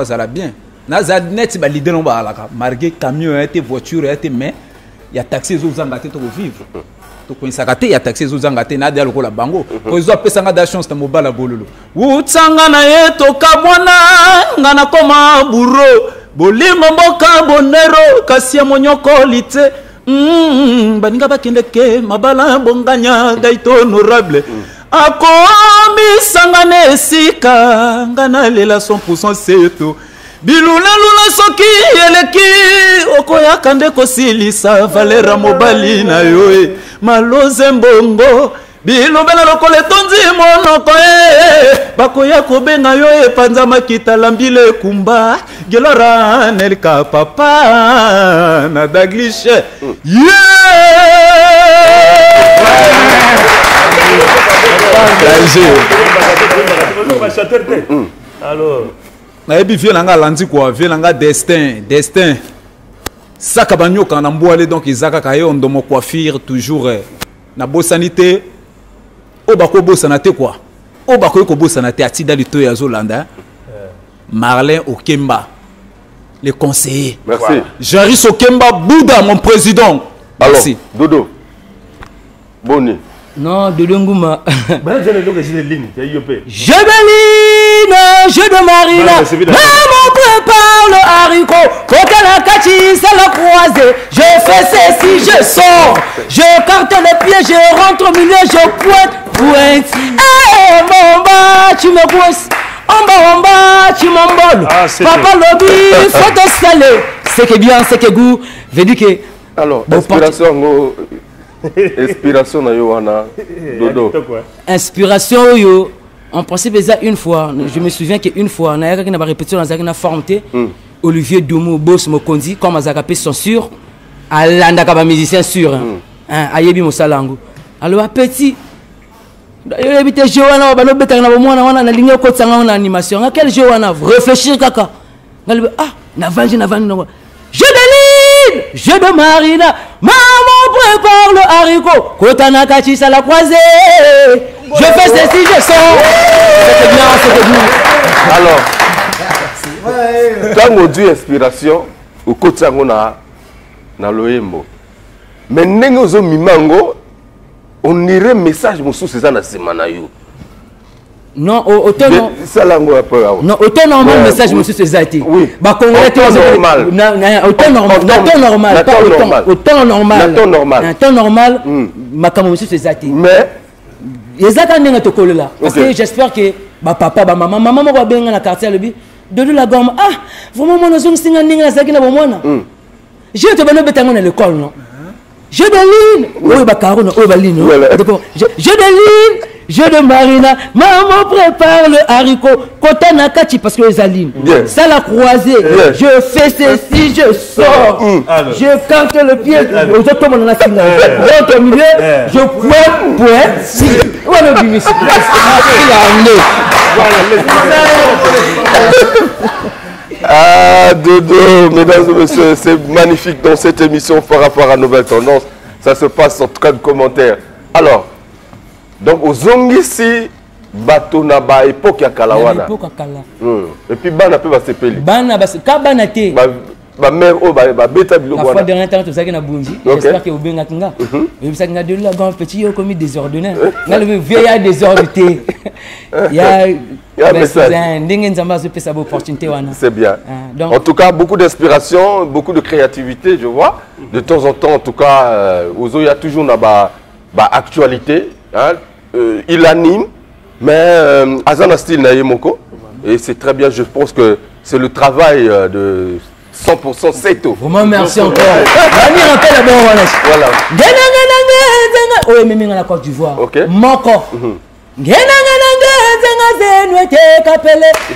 Speaker 1: ça bien. On a net leader, on a marqué camion, voiture, mais il y a taxi aux engatés pour vivre. Il y a taxi aux engatés, n'a pas la bango. Pour les autres, ça a chance de mobile à bololo. Ou tsangana yeto kabwana, ngana koma burro. Bolimo mboka bonero kasi ya monyoko lite baninga bakendeke mabala bonganya gaito honorable akomi sangane esika ngana lela 100% seto bilula lula soki eleki okoyaka nde kosilisa valera mobali na yo maloze mbongo bilobela lokole tonzi monoko bakoya kobenga yo epanza makita lambile kumba gelora nelka papa na daglishe
Speaker 4: Alors
Speaker 1: na ebi vie nanga landi quoi vie nanga destin saka banyoka na mboale donc izaka kayo ndomo coiffure toujours na bosanité Obako Bosanate quoi. Obako Bosanate a Tida Lito et Azolanda. Marlin Okemba, le conseiller.
Speaker 3: Merci.
Speaker 1: Jaris Okemba Bouddha, mon président. Merci.
Speaker 3: Alors, Dodo. Boni.
Speaker 5: Non, Dodo Ngouma.
Speaker 4: Je de ligne.
Speaker 5: Je de ligne, je de marina. Maman prépare le haricot. Côté la cachi, c'est la croisée. Je fais ceci, je sors. Je carte les pieds, je rentre au milieu, je pointe. Eh, mon bas, tu me pousses. En bas, tu m'embolles. Papa lobby, faut te saler. C'est que bien, c'est que goût. Veut dire que.
Speaker 3: Alors, inspiration, inspiration, Yohana, Dodo.
Speaker 5: Inspiration, yo. En principe, une fois, je me souviens qu'une fois, on a répété dans une forme, Olivier Doumou, Boss Mokondi, comme Azakapé censure, à l'andakaba musicien sûr. Ayebi Mosalango. Alors, petit. Réfléchir kaka. Ah, je déline, je de marina. Maman prépare le haricot. Kotana kachi à la croisée. Je fais ceci, je sors. C'était bien, c'était bien.
Speaker 3: Alors, quand on dit inspiration, au côté na loembo. Mais nengozo mimango. On irait message monsieur César semana yo.
Speaker 5: Non, autant non.
Speaker 3: Ça lango après.
Speaker 5: Non, autant normal message monsieur César été.
Speaker 3: Oui.
Speaker 5: Bah congolais
Speaker 3: normal.
Speaker 5: Autant normal, autant normal. Un temps normal. Ma comme monsieur César été.
Speaker 3: Mais
Speaker 5: exactement n'est to là. Parce que j'espère que ma papa, ma maman va bien dans la quartier le bi. De la gomme. Ah, vraiment mon zone singa ninga ça qui na bomona. Je te bano betango dans l'école non. Je de ligne, oui, Bacaron, oui, Baline. Je de ligne, je de marina. Maman prépare le haricot. Kotana Kachi parce que les alignes. Ça la croisée. Je fais ceci, je sors. Je cante le pied. Aux autres, on en a fini. Dans au milieu, je pointe. Si. Où est le bimis?
Speaker 3: Ah, Dodo, mesdames et messieurs, c'est magnifique dans cette émission par rapport à Nouvelle Tendance. Ça se passe en cas de commentaires. Alors, donc aux Zongisi, bato na ba époque ya kalawana
Speaker 5: époque ya kala
Speaker 3: et puis bana pe ba sepeli
Speaker 5: bana ka bana te
Speaker 3: ba mère o ba beta biloko
Speaker 5: la fois dernière temps tozaki na bunji
Speaker 3: Okay.
Speaker 5: j'espère que obengaki nga oyebisaki nga de la grand petit yo commis désordonné nga le vieillard désordonné ya ndenge nzambe azopesa ba opportunité wana.
Speaker 3: C'est bien.
Speaker 5: Donc,
Speaker 3: en tout cas, beaucoup d'inspiration, beaucoup de créativité, je vois. De temps en temps, en tout cas, Ozo, il y a toujours une actualité. Hein? Il anime, mais Azana style Nayemoko. Et c'est très bien, je pense que c'est le travail de 100% Seto.
Speaker 5: Vraiment, merci encore. Voilà. Oui, mais la Côte d'Ivoire.
Speaker 3: Ok.
Speaker 5: Moko.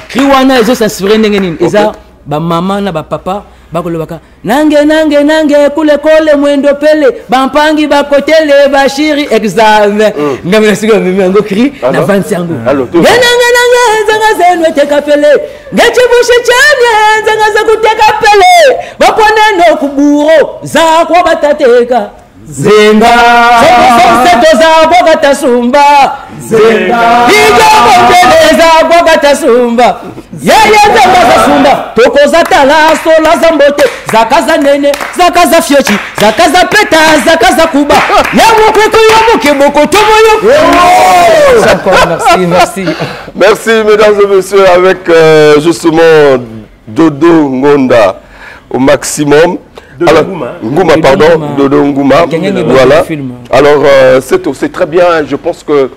Speaker 5: Kriwana ezo s'inspirer ndenge nini eza ba mama na ba papa bakolobaka nange kule kole mwendo pele bampangi bakotele bashiri examen ngamina siko mimi ngo kri na vansi yango nange zanga zenu eteka pele ngechibushe chanye zanga za kuteka pele baponeno kuburo za kwa batateka zenga toza kwa batasumba zenga ijo kwa batasumba yeye zanga sumba tokoza talaso la zambote zakaza nene zakaza fiochi zakaza peta zakaza kuba yamu kweko yamu keboko tomoyo.
Speaker 3: Merci mesdames et messieurs avec justement Dodo Ngonda au maximum. Alors, Ngouma, pardon, Dodo Ngouma. Voilà. Alors, c'est très bien. Je pense que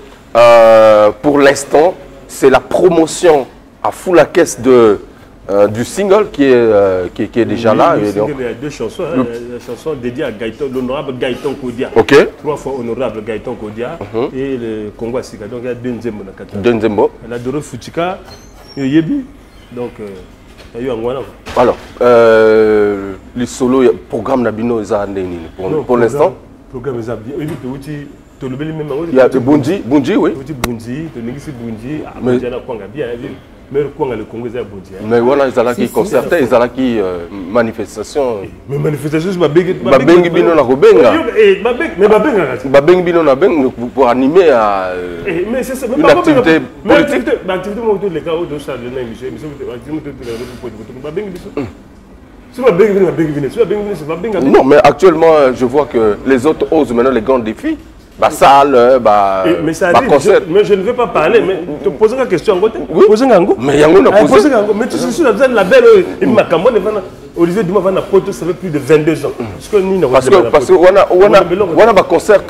Speaker 3: pour l'instant, c'est la promotion à full la caisse du single qui est déjà là.
Speaker 4: Il y a deux chansons. La chanson dédiée à Gaëtan, l'honorable Gaëtan Kodia.
Speaker 3: Ok.
Speaker 4: 3 fois honorable Gaëtan Kodia et le Congo Asika. Donc il y a Denzembo.
Speaker 3: Denzembo.
Speaker 4: La Doro Futika, Yebi. Donc, il y a eu un mois.
Speaker 3: Alors, les solos, programme Nabino, pour l'instant.
Speaker 4: Programme Nabino,
Speaker 3: il y a Bunji, oui. Mais voilà, ils ont qui concerté, ils ont qui manifestation.
Speaker 4: Mais manifestation, c'est
Speaker 3: Babengi Bino na Robenga. Babengi Bino na Beng pour animer une activité politique. Non, mais actuellement, je vois que les autres osent maintenant les grands défis. Salle, concert.
Speaker 4: Mais je ne vais pas parler, mais te poser la question.
Speaker 3: Oui. Mais il y a un
Speaker 4: posé. Mais tu sais, sur la belle, Olivier Douma va na poto, ça fait plus de 22 ans.
Speaker 3: Parce qu'on a un concert,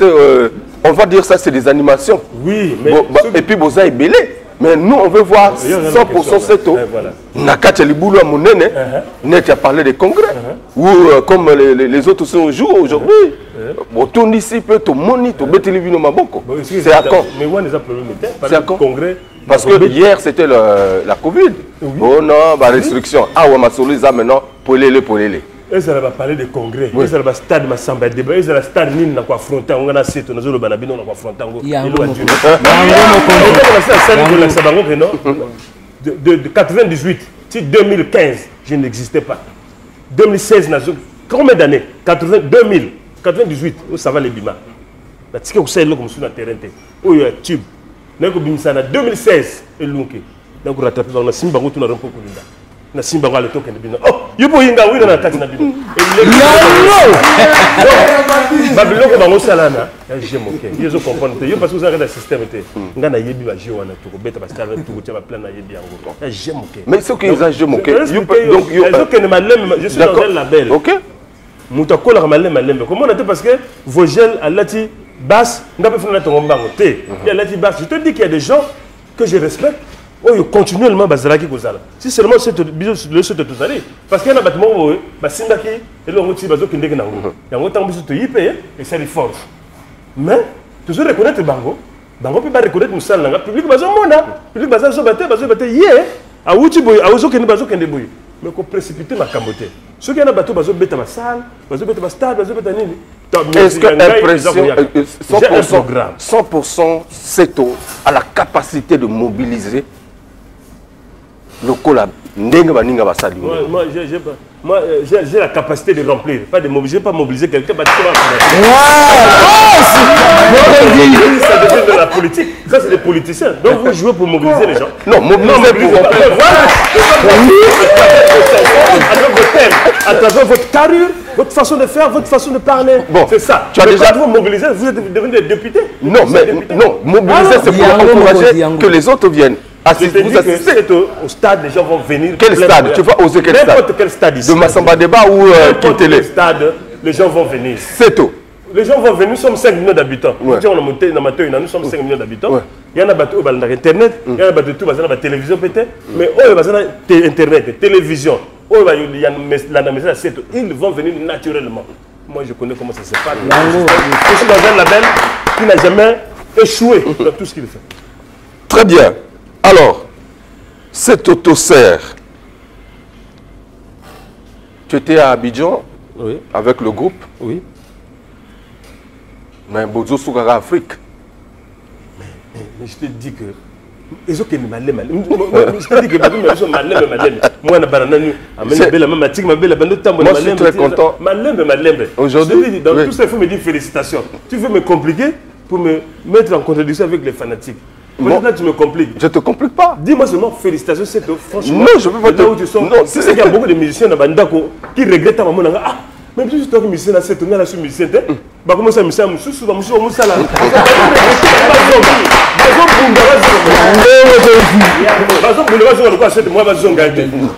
Speaker 3: on va dire ça, c'est des animations.
Speaker 4: Oui, mais.
Speaker 3: Et puis Boza est belé. Mais nous, on veut voir 100% Seto. Nakacha Liboulou à Mounene, Net a parlé des congrès. Ou comme les autres sont joués aujourd'hui. Autour d'ici, peut tout moni, tout betelivino maboko. C'est à quand?
Speaker 4: Mais on a problème.
Speaker 3: C'est à quand?
Speaker 4: Congrès.
Speaker 3: Parce que hier, c'était la Covid. Oh non, la restriction. Ah ouais, ma solution maintenant, pour les.
Speaker 4: Ils allaient parler de congrès. Ils allaient stade Massamba débat. Ils allaient stade Nîmes n'a quoi affronter. On a assez on a le banabino n'a quoi affronter. De 98 si 2015 je n'existais pas. 2016 combien d'années? 2000 98 ça va les bima. La tika où c'est là comme sur le terrain. Oh il y a tube. N'ako bimisana 2016 et lunke. Donc rattraper dans la simba où tu n'as pas connu. Na simba wale token bino oh yupo yinga wina na kati na bino babiloko bango salana je moke yezo comprendre te yo parce que ça reste système te nga na yebi ba je wana to ko beta ba star to ko tia ba plan na yebi yango je moke
Speaker 3: mais ce que ils ont je moke
Speaker 4: donc yo que ne malem je suis dans un label
Speaker 3: OK
Speaker 4: mutakola malem comment on a parce que Vogel alati basse ndape fona to mbango te il alati basse je te dis qu'il y a des gens que je respecte. Oh, continuellement, si seulement c'est le seul de tous aller. Parce qu'il y a un bâtiment où il y a un petit bateau qui est et c'est les forces. Mais, tu dois reconnaître Bango. Bango peut pas reconnaître une salle. Le public va se le public va se battre. Hier, à Ouchiboy, à Ozo qui est bateau qui est débrouillé. Mais qu'on précipite ma camoté. Ceux qui ont un bateau, ils vont mettre ma salle, ils vont mettre ma stade, ils vont mettre un.
Speaker 3: Est-ce que l'impression 100% Seto a la capacité de mobiliser le collab? Moi,
Speaker 4: moi, j'ai la capacité de remplir, pas de mobiliser, pas mobiliser quelqu'un. Ça devient de la politique. Ça, c'est des politiciens. Donc, vous jouez pour mobiliser les gens.
Speaker 3: Non, mobiliser pour remplir.
Speaker 4: À travers votre carrure, votre façon de faire, votre façon de parler.
Speaker 3: Bon,
Speaker 4: c'est ça.
Speaker 3: Tu as déjà
Speaker 4: vous mobiliser, vous êtes devenu des députés.
Speaker 3: Non, mais non, mobiliser, c'est pour encourager que les autres viennent. Vous assistez
Speaker 4: au stade, les gens vont venir.
Speaker 3: Quel stade? Tu vas oser quel stade?
Speaker 4: N'importe quel stade ici.
Speaker 3: De Massamba Débat ou Kintélé?
Speaker 4: Quel stade, les gens vont venir.
Speaker 3: C'est tout.
Speaker 4: Les gens vont venir, nous sommes 5 millions d'habitants. Nous sommes 5 millions d'habitants. Il y en a qui ont Internet, il y en a qui ont la télévision peut-être, mais eux, ils ont Internet, télévision. Ils vont venir naturellement. Moi, je connais comment ça se passe. Je suis dans un label qui n'a jamais échoué dans tout ce qu'il fait.
Speaker 3: Très bien. Alors, cet autoserre, tu étais à Abidjan avec le groupe.
Speaker 4: Oui.
Speaker 3: Mais Bozo Soukara Afrique.
Speaker 4: Mais je te dis que. Ils ont malais. Je te dis que ils sont malais. Moi, je suis très content. Aujourd'hui, dans tout ça, il faut me dire félicitations. Tu veux me compliquer pour me mettre en contradiction avec les fanatiques. Là, tu me compliques.
Speaker 3: Je ne te complique pas.
Speaker 4: Dis-moi seulement félicitations, c'est franchement.
Speaker 3: Non, je ne peux pas te.
Speaker 4: Non, c'est qu'il y a beaucoup de musiciens dans Bandako qui regrettent à maman. Ah, même si tu es musicien, c'est ton gars, je suis musicien. Comment ça, musicien, je suis musicien.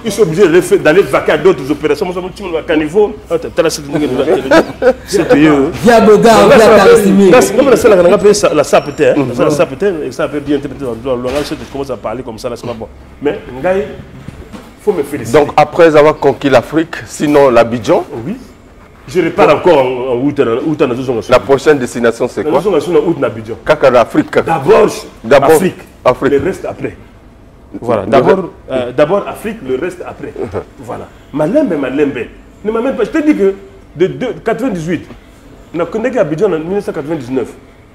Speaker 4: Ils sont obligés d'aller vaquer à d'autres opérations. Mais faut me féliciter.
Speaker 3: Donc après avoir conquis l'Afrique, sinon l'Abidjan.
Speaker 4: Oui. Je repars encore en août.
Speaker 3: La prochaine destination, c'est quoi? Kaka l'Afrique.
Speaker 4: D'abord Afrique. Le reste après. Voilà. D'abord Afrique, le reste après. Voilà. Malembe. Ne m'amène pas. Je te dis que de 98, on a connecté à Abidjan en 1999.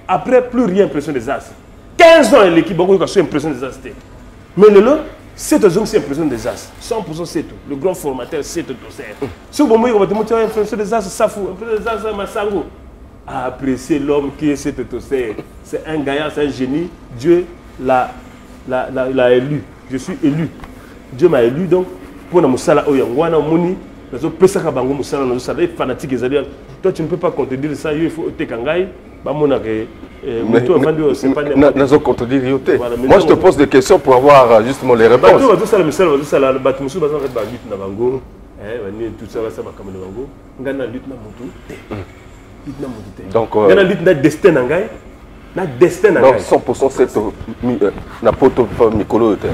Speaker 4: Après, plus rien, impression des As. 15 ans, l'équipe a su impression des As. Mais le long, c'est impression des As. 100% c'est tout. Le grand formateur, c'est tout. Si vous voulez, on va te montrer impression des As, Safou, impression des As, Massango. Apprécier l'homme qui est cet autosère. C'est un gaillard, c'est un génie. Dieu l'a élu. Je suis élu. Dieu m'a élu donc pour nous sala oyangwana moni nazo pesaka bango musala nazo sala fanatique ezali. Toi tu ne peux pas contredire ça, il faut te kangai ba mona que moto vando c'est pas
Speaker 3: nazo contredire yote. Moi je te pose des questions pour avoir justement les réponses.
Speaker 4: Bato bato sala misala bato sala bato musu bazo ba lutte na bango bani tout ça ça ba kamana bango ngana lutte na moto lutte na moto
Speaker 3: donc
Speaker 4: ngana lutte na destin na ngai.
Speaker 3: Donc 100% c'est na poto mikolo te.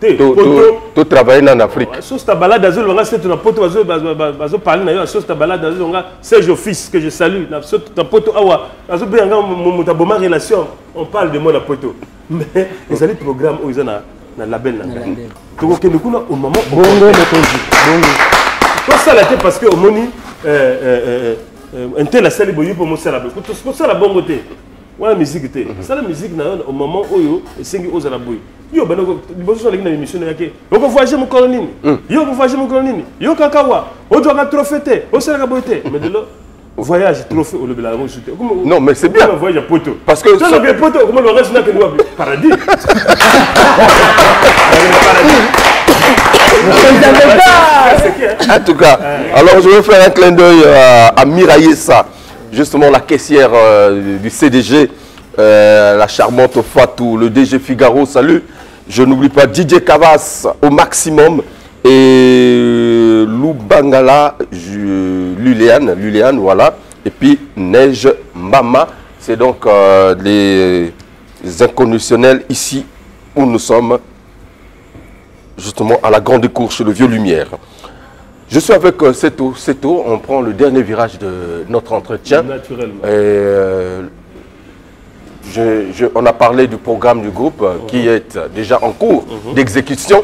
Speaker 3: Tu travailles en Afrique.
Speaker 4: Sur ta balade d'azul, on a cette na poto bazo parler na yo sur ta balade d'azul on a Serge Office que je salue na sur ta poto awa bazo be nga muta boma relation on parle de moi na poto mais les allez programme où ils ont na label na. Donc que nous kuna au moment bongo motonji bongo. Tout ça là parce que au moni un tel la salle boyo pour mo sala pour ça la bongo te. Ouais, musique était. Ça la musique au moment où il s'est aux alaboui. Yo ben donc les gens qui émission yake. Donc voyager mon colonine. Yo voyager mon colonine. Yo kakawa. On doit trophée. On sera boité. Mais de là voyage trophée au lebela mo chuté.
Speaker 3: Non mais c'est bien.
Speaker 4: Voyage poto.
Speaker 3: Parce que
Speaker 4: ça le poto comment le reste n'a que nous paradis.
Speaker 3: En tout cas, alors je vais faire un clin d'œil à Miraïssa. Justement la caissière du CDG, la charmante Fatou, le DG Figaro, salut. Je n'oublie pas DJ Cavas au maximum et Lou Bangala, Luléane, voilà. Et puis Neige Mama, c'est donc les inconditionnels ici où nous sommes, justement à la Grande Cour chez le Vieux Lumière. Je suis avec Seto. Seto, on prend le dernier virage de notre entretien.
Speaker 4: Naturellement.
Speaker 3: On a parlé du programme du groupe qui est déjà en cours d'exécution.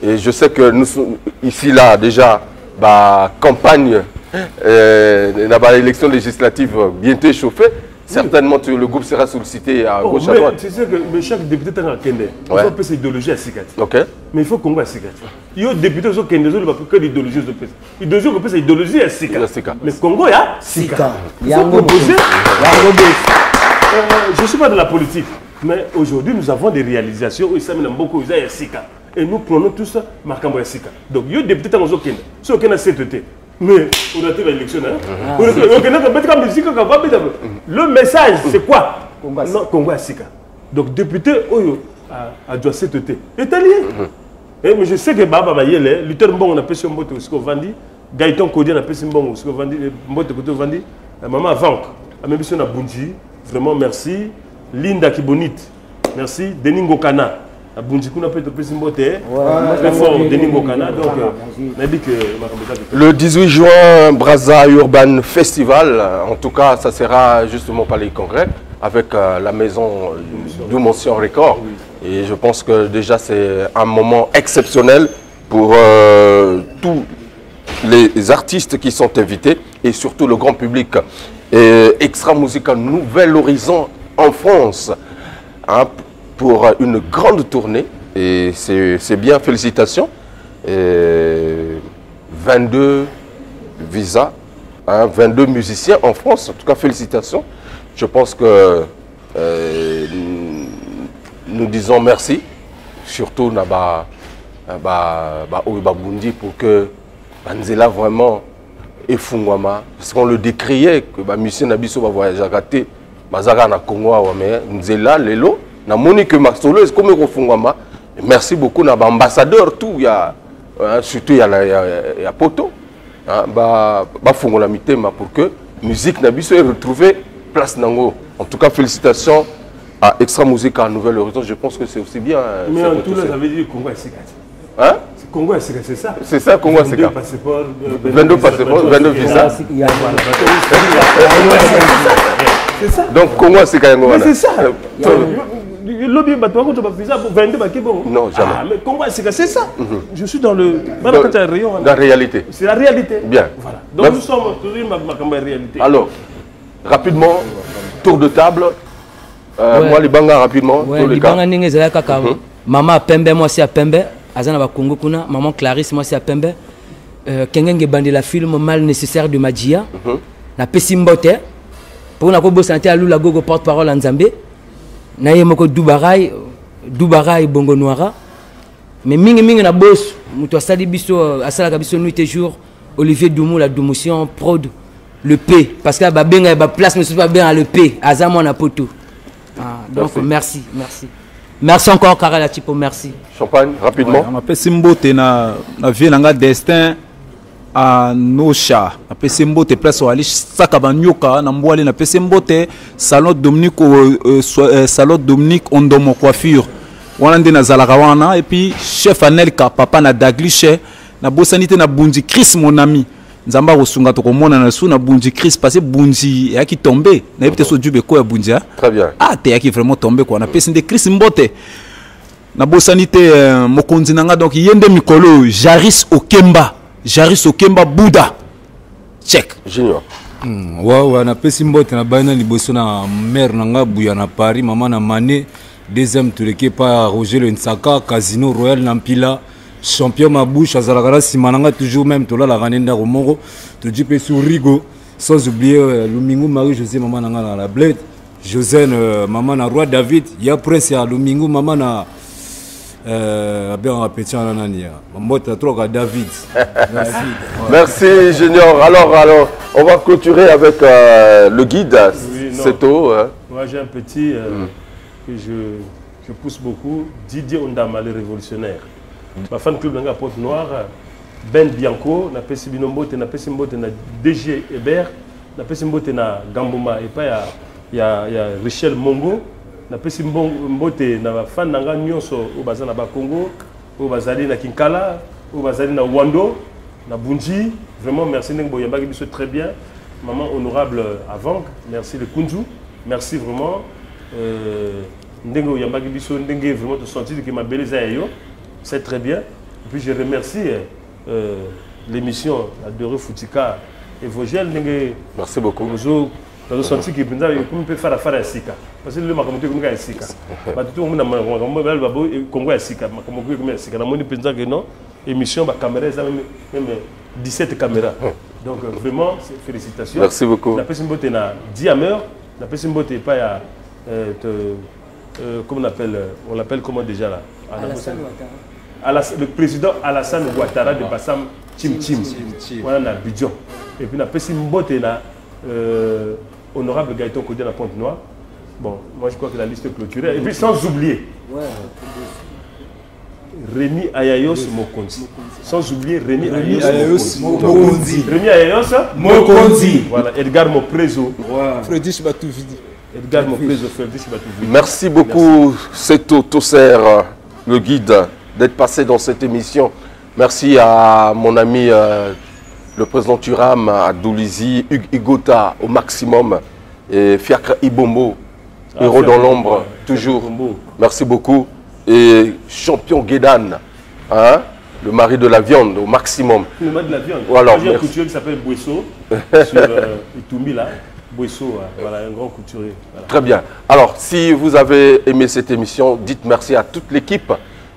Speaker 3: Et je sais que nous sommes ici, là, déjà, campagne, l'élection législative bientôt échauffée. certainement le groupe sera sollicité à gauche à droite.
Speaker 4: Tu sais que chaque député a un Kende. Il faut appeler cette idéologie à Sikati.
Speaker 3: Ok.
Speaker 4: Mais il faut qu'on voit Sikati. Il y a des députés qui ont Kende, ils n'ont pas l'idéologie de Pesa. L'idéologie qu'on appelle idéologie à Sikati. Mais Congo, il y a Sika. Il faut proposer. Je ne suis pas de la politique, mais aujourd'hui nous avons des réalisations où ils s'amènent beaucoup à Sika. Et nous prenons tout ça, marquant à Sika. Donc il y a des députés qui ont Kende. Ceux qui ont CTT. Mais on a été l'élection. Le message, c'est quoi? Congo à Sika. Donc, député, a dû CTT. Italien. Mais je sais que Baba Mayele, Luther Mbong, on a pêché un mot au Vandi, Gaëtan Kodi, on a pêché un mot au Vandi, Vandi, Maman Vank, a même si on a Bunji, vraiment merci. Linda Kibonite, merci. Denis Ngokana.
Speaker 3: Le 18 juin, Brazza Urban Festival, en tout cas, ça sera justement par les congrès avec la maison Dimension Record. Et je pense que déjà c'est un moment exceptionnel pour tous les artistes qui sont invités et surtout le grand public. Et Extra Musica Nouvel Horizon en France. Hein, pour une grande tournée, et c'est bien, félicitations. Et 22 visas, hein, 22 musiciens en France, en tout cas félicitations. Je pense que nous disons merci, surtout Naba Bundi pour que Banzela vraiment effungwama, parce qu'on le décriait, que musicien Nabiso va voyager à Gate, Mazara na Congo, mais Nzela, Lelo. Na Monique Maxolo, est-ce que merci beaucoup à l'ambassadeur, tout, il y a, surtout il y a Poto, pour que la musique n'abuse et retrouver place Nango. En tout cas, félicitations à Extra Musica à Nouvel Horizon, je pense que c'est aussi bien.
Speaker 4: Mais en tout cas, ça veut dire Congo et Sikati.
Speaker 3: Hein?
Speaker 4: Congo et Sikati, c'est ça?
Speaker 3: C'est ça, Congo et Sikati. 22 passeports, 22 visas.
Speaker 4: C'est ça.
Speaker 3: Donc, Congo et Sikati.
Speaker 4: C'est ça. Lobby visa pour 22 bon.
Speaker 3: Non, jamais.
Speaker 4: Mais Congo c'est ça. Je suis dans le
Speaker 3: dans la réalité.
Speaker 4: C'est la réalité.
Speaker 3: Bien.
Speaker 4: Voilà. Donc nous sommes toujours dans la réalité.
Speaker 3: Alors, rapidement, tour de table. Moi les banga rapidement.
Speaker 5: Ouais, les banga ninge zala kaka. Maman Pembe, moi c'est à Pembe. Azana ba Congo kuna. Maman Clarisse, moi c'est à Pembe. Kengenge bandi la film Mal nécessaire de Magia. Na Pesimbote. Pour na ko bosanté à Lula Gogo porte-parole en Zambie. Naye moko Dubaray bongo noira mais mingi na boss muto asali biso asala biso nuit et jour Olivier Doumou la Doumotion prod le P parce que ba benga ba place ne pas bien à le P azamo na poto. Donc merci encore Karala Tipo, merci.
Speaker 3: Champagne rapidement.
Speaker 1: On appelle Simbote na vie nanga destin à Nocha, na Pesembote place Wali Sakabanyoka, na Mbwale na Pesembote salon Dominique salon Dominique Ondomo coiffure. Wanande na Zalarawana et puis chef Anelka papa na Dagliche na bosanité na Bundi Chris mon ami. Nzamba Rosunga to komona na su na Bundi Chris parce que Bundi ya ki tombé na yebite so djube ko ya Bundi.
Speaker 3: Très bien.
Speaker 1: Ah te ya ki vraiment tombé quoi na Pesende Chris Mbote. Na bosanité mokonzi nanga donc yende mikolo Jaris Okemba. Jaris Okemba Bouddha. Check.
Speaker 3: Junior.
Speaker 6: Ouais, na pesi mbote na bana liboso na mère nanga buya na Paris, maman na Mané, deuxième tourné par Roger Le Nsaka, Casino Royal Nampila, champion Mabouche, Azalagara Simananga toujours même tola la Ranenda Romoro, tu dis pe sur Rigo, sans oublier Lumingo Marie-José maman nanga la Bled, Josène maman na Roi David, ya presse ya Lumingo maman na bien répété en année. David.
Speaker 3: Merci Junior. Alors, on va clôturer avec le guide. C'est tôt.
Speaker 4: Moi j'ai un petit que je pousse beaucoup. Didier Ondama, le révolutionnaire. Ma fan club dans la Porte Noire. Ben Bianco, na Pessibinombote, na Pessimbote, na DG Hébert, na Pessimbote, na Gamboma. Et pas il y a Richel Mongo. Na pesi mbote na fan nanga nyonso au bazali na Congo, au bazali na Kinkala, au bazali na Wando, na Bunji. Vraiment merci Nengo Yambaki biso très bien. Maman honorable avant, merci le Kunju. Merci vraiment Nengo Yambaki biso Nengo vraiment te sentir que ma belle ayo. C'est très bien. Et puis je remercie l'émission Adoré Foutika et Vogel Nengo.
Speaker 3: Merci beaucoup.
Speaker 4: Dans senti que comme peut faire affaire à Sika parce que le makamute comme à Sika. Ba tout le monde na Congo à Sika, makamute comme à Sika. Na moni penza que non, émission ba caméra même 17 caméras. Donc vraiment félicitations.
Speaker 3: Merci beaucoup.
Speaker 4: La personne botte na Diamer, la personne botte pas à comment on l'appelle comment déjà là. Le président Alassane Ouattara de Bassam Tim. Voilà na Bidjon. Et puis la personne botte na honorable Gaëtan Kodé à Pointe-Noire. Bon, moi je crois que la liste est clôturée. Et puis sans oublier Rémi Ayayos Mokonzi. Sans oublier Rémi Ayayos Mokonzi. Rémi Ayayos Mokonzi. Voilà, Edgar Moprezo.
Speaker 1: Fredis Batouvidi.
Speaker 4: Edgar Moprezo, Fredis Batouvidi.
Speaker 3: Merci beaucoup, Seto Tosser, le guide, d'être passé dans cette émission. Merci à mon ami le président Turam, à Doulizi, Hugues Igota au maximum, et Fiacre Ibombo, héros dans l'ombre, toujours. Merci beaucoup. Et champion Guédan, hein, le mari de la viande au maximum.
Speaker 4: Le mari de la viande.
Speaker 3: Voilà,
Speaker 4: j'ai un couturier qui s'appelle Bouesso, sur Itumbi là. Bouesso, voilà, un grand couturier. Voilà.
Speaker 3: Très bien. Alors, si vous avez aimé cette émission, dites merci à toute l'équipe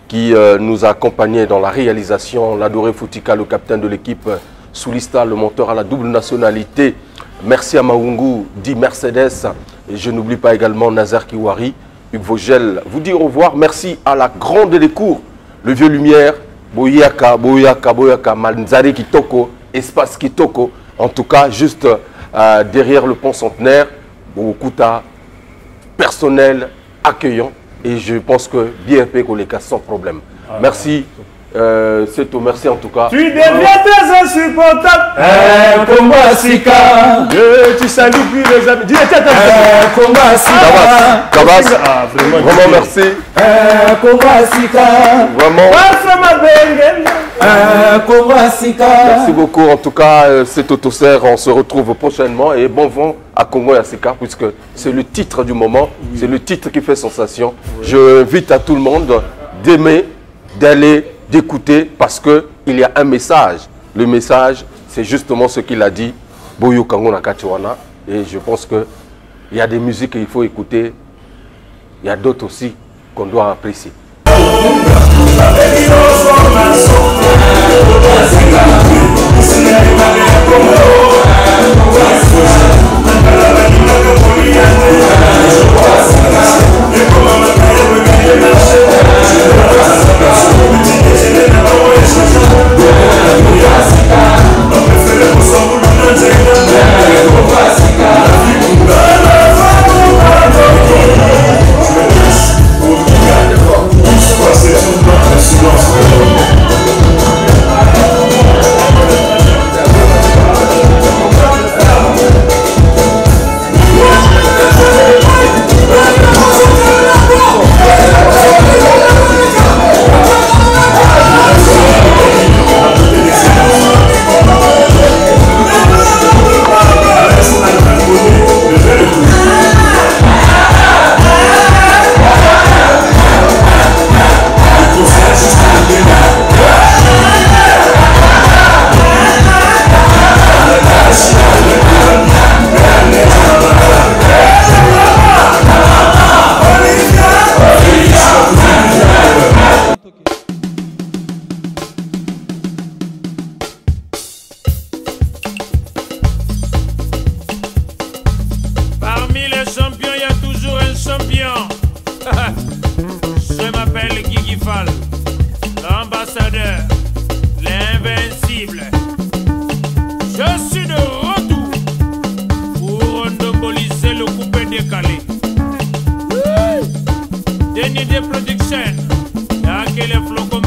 Speaker 3: qui nous a accompagnés dans la réalisation. L'adoré Foutika, le capitaine de l'équipe, Soulista, le monteur à la double nationalité. Merci à Maungu, dit Mercedes. Et je n'oublie pas également Nazar Kiwari, Hugues Vogel. Vous dire au revoir. Merci à la grande Décour, le Vieux Lumière, Boyaka, Manzare Kitoko, Espace Kitoko. En tout cas, juste derrière le pont Centenaire, Bokuta, personnel, accueillant. Et je pense que bien fait qu'on les casse sans problème. Merci. C'est tout, merci en tout cas.
Speaker 4: Tu deviens très insupportable.
Speaker 1: Congo Sika.
Speaker 4: Tu salues plus les amis. Dis
Speaker 1: Congo Sika.
Speaker 3: Tabas. Vraiment merci.
Speaker 1: Congo Sika.
Speaker 3: Vraiment.
Speaker 1: Congo Sika.
Speaker 3: Merci beaucoup. En tout cas, c'est Autocer. On se retrouve prochainement. Et bon vent à Congo Sika, puisque c'est le titre du moment. C'est le titre qui fait sensation. Je invite à tout le monde d'aimer, d'aller, d'écouter, parce qu'il y a un message. Le message, c'est justement ce qu'il a dit, Boyo Kango Nakachiwana. Et je pense qu'il y a des musiques qu'il faut écouter. Il y a d'autres aussi qu'on doit apprécier.
Speaker 2: L'ambassadeur, l'invincible. Je suis de retour pour endomboliser le coupé décalé. Denis de Production, là que les flocons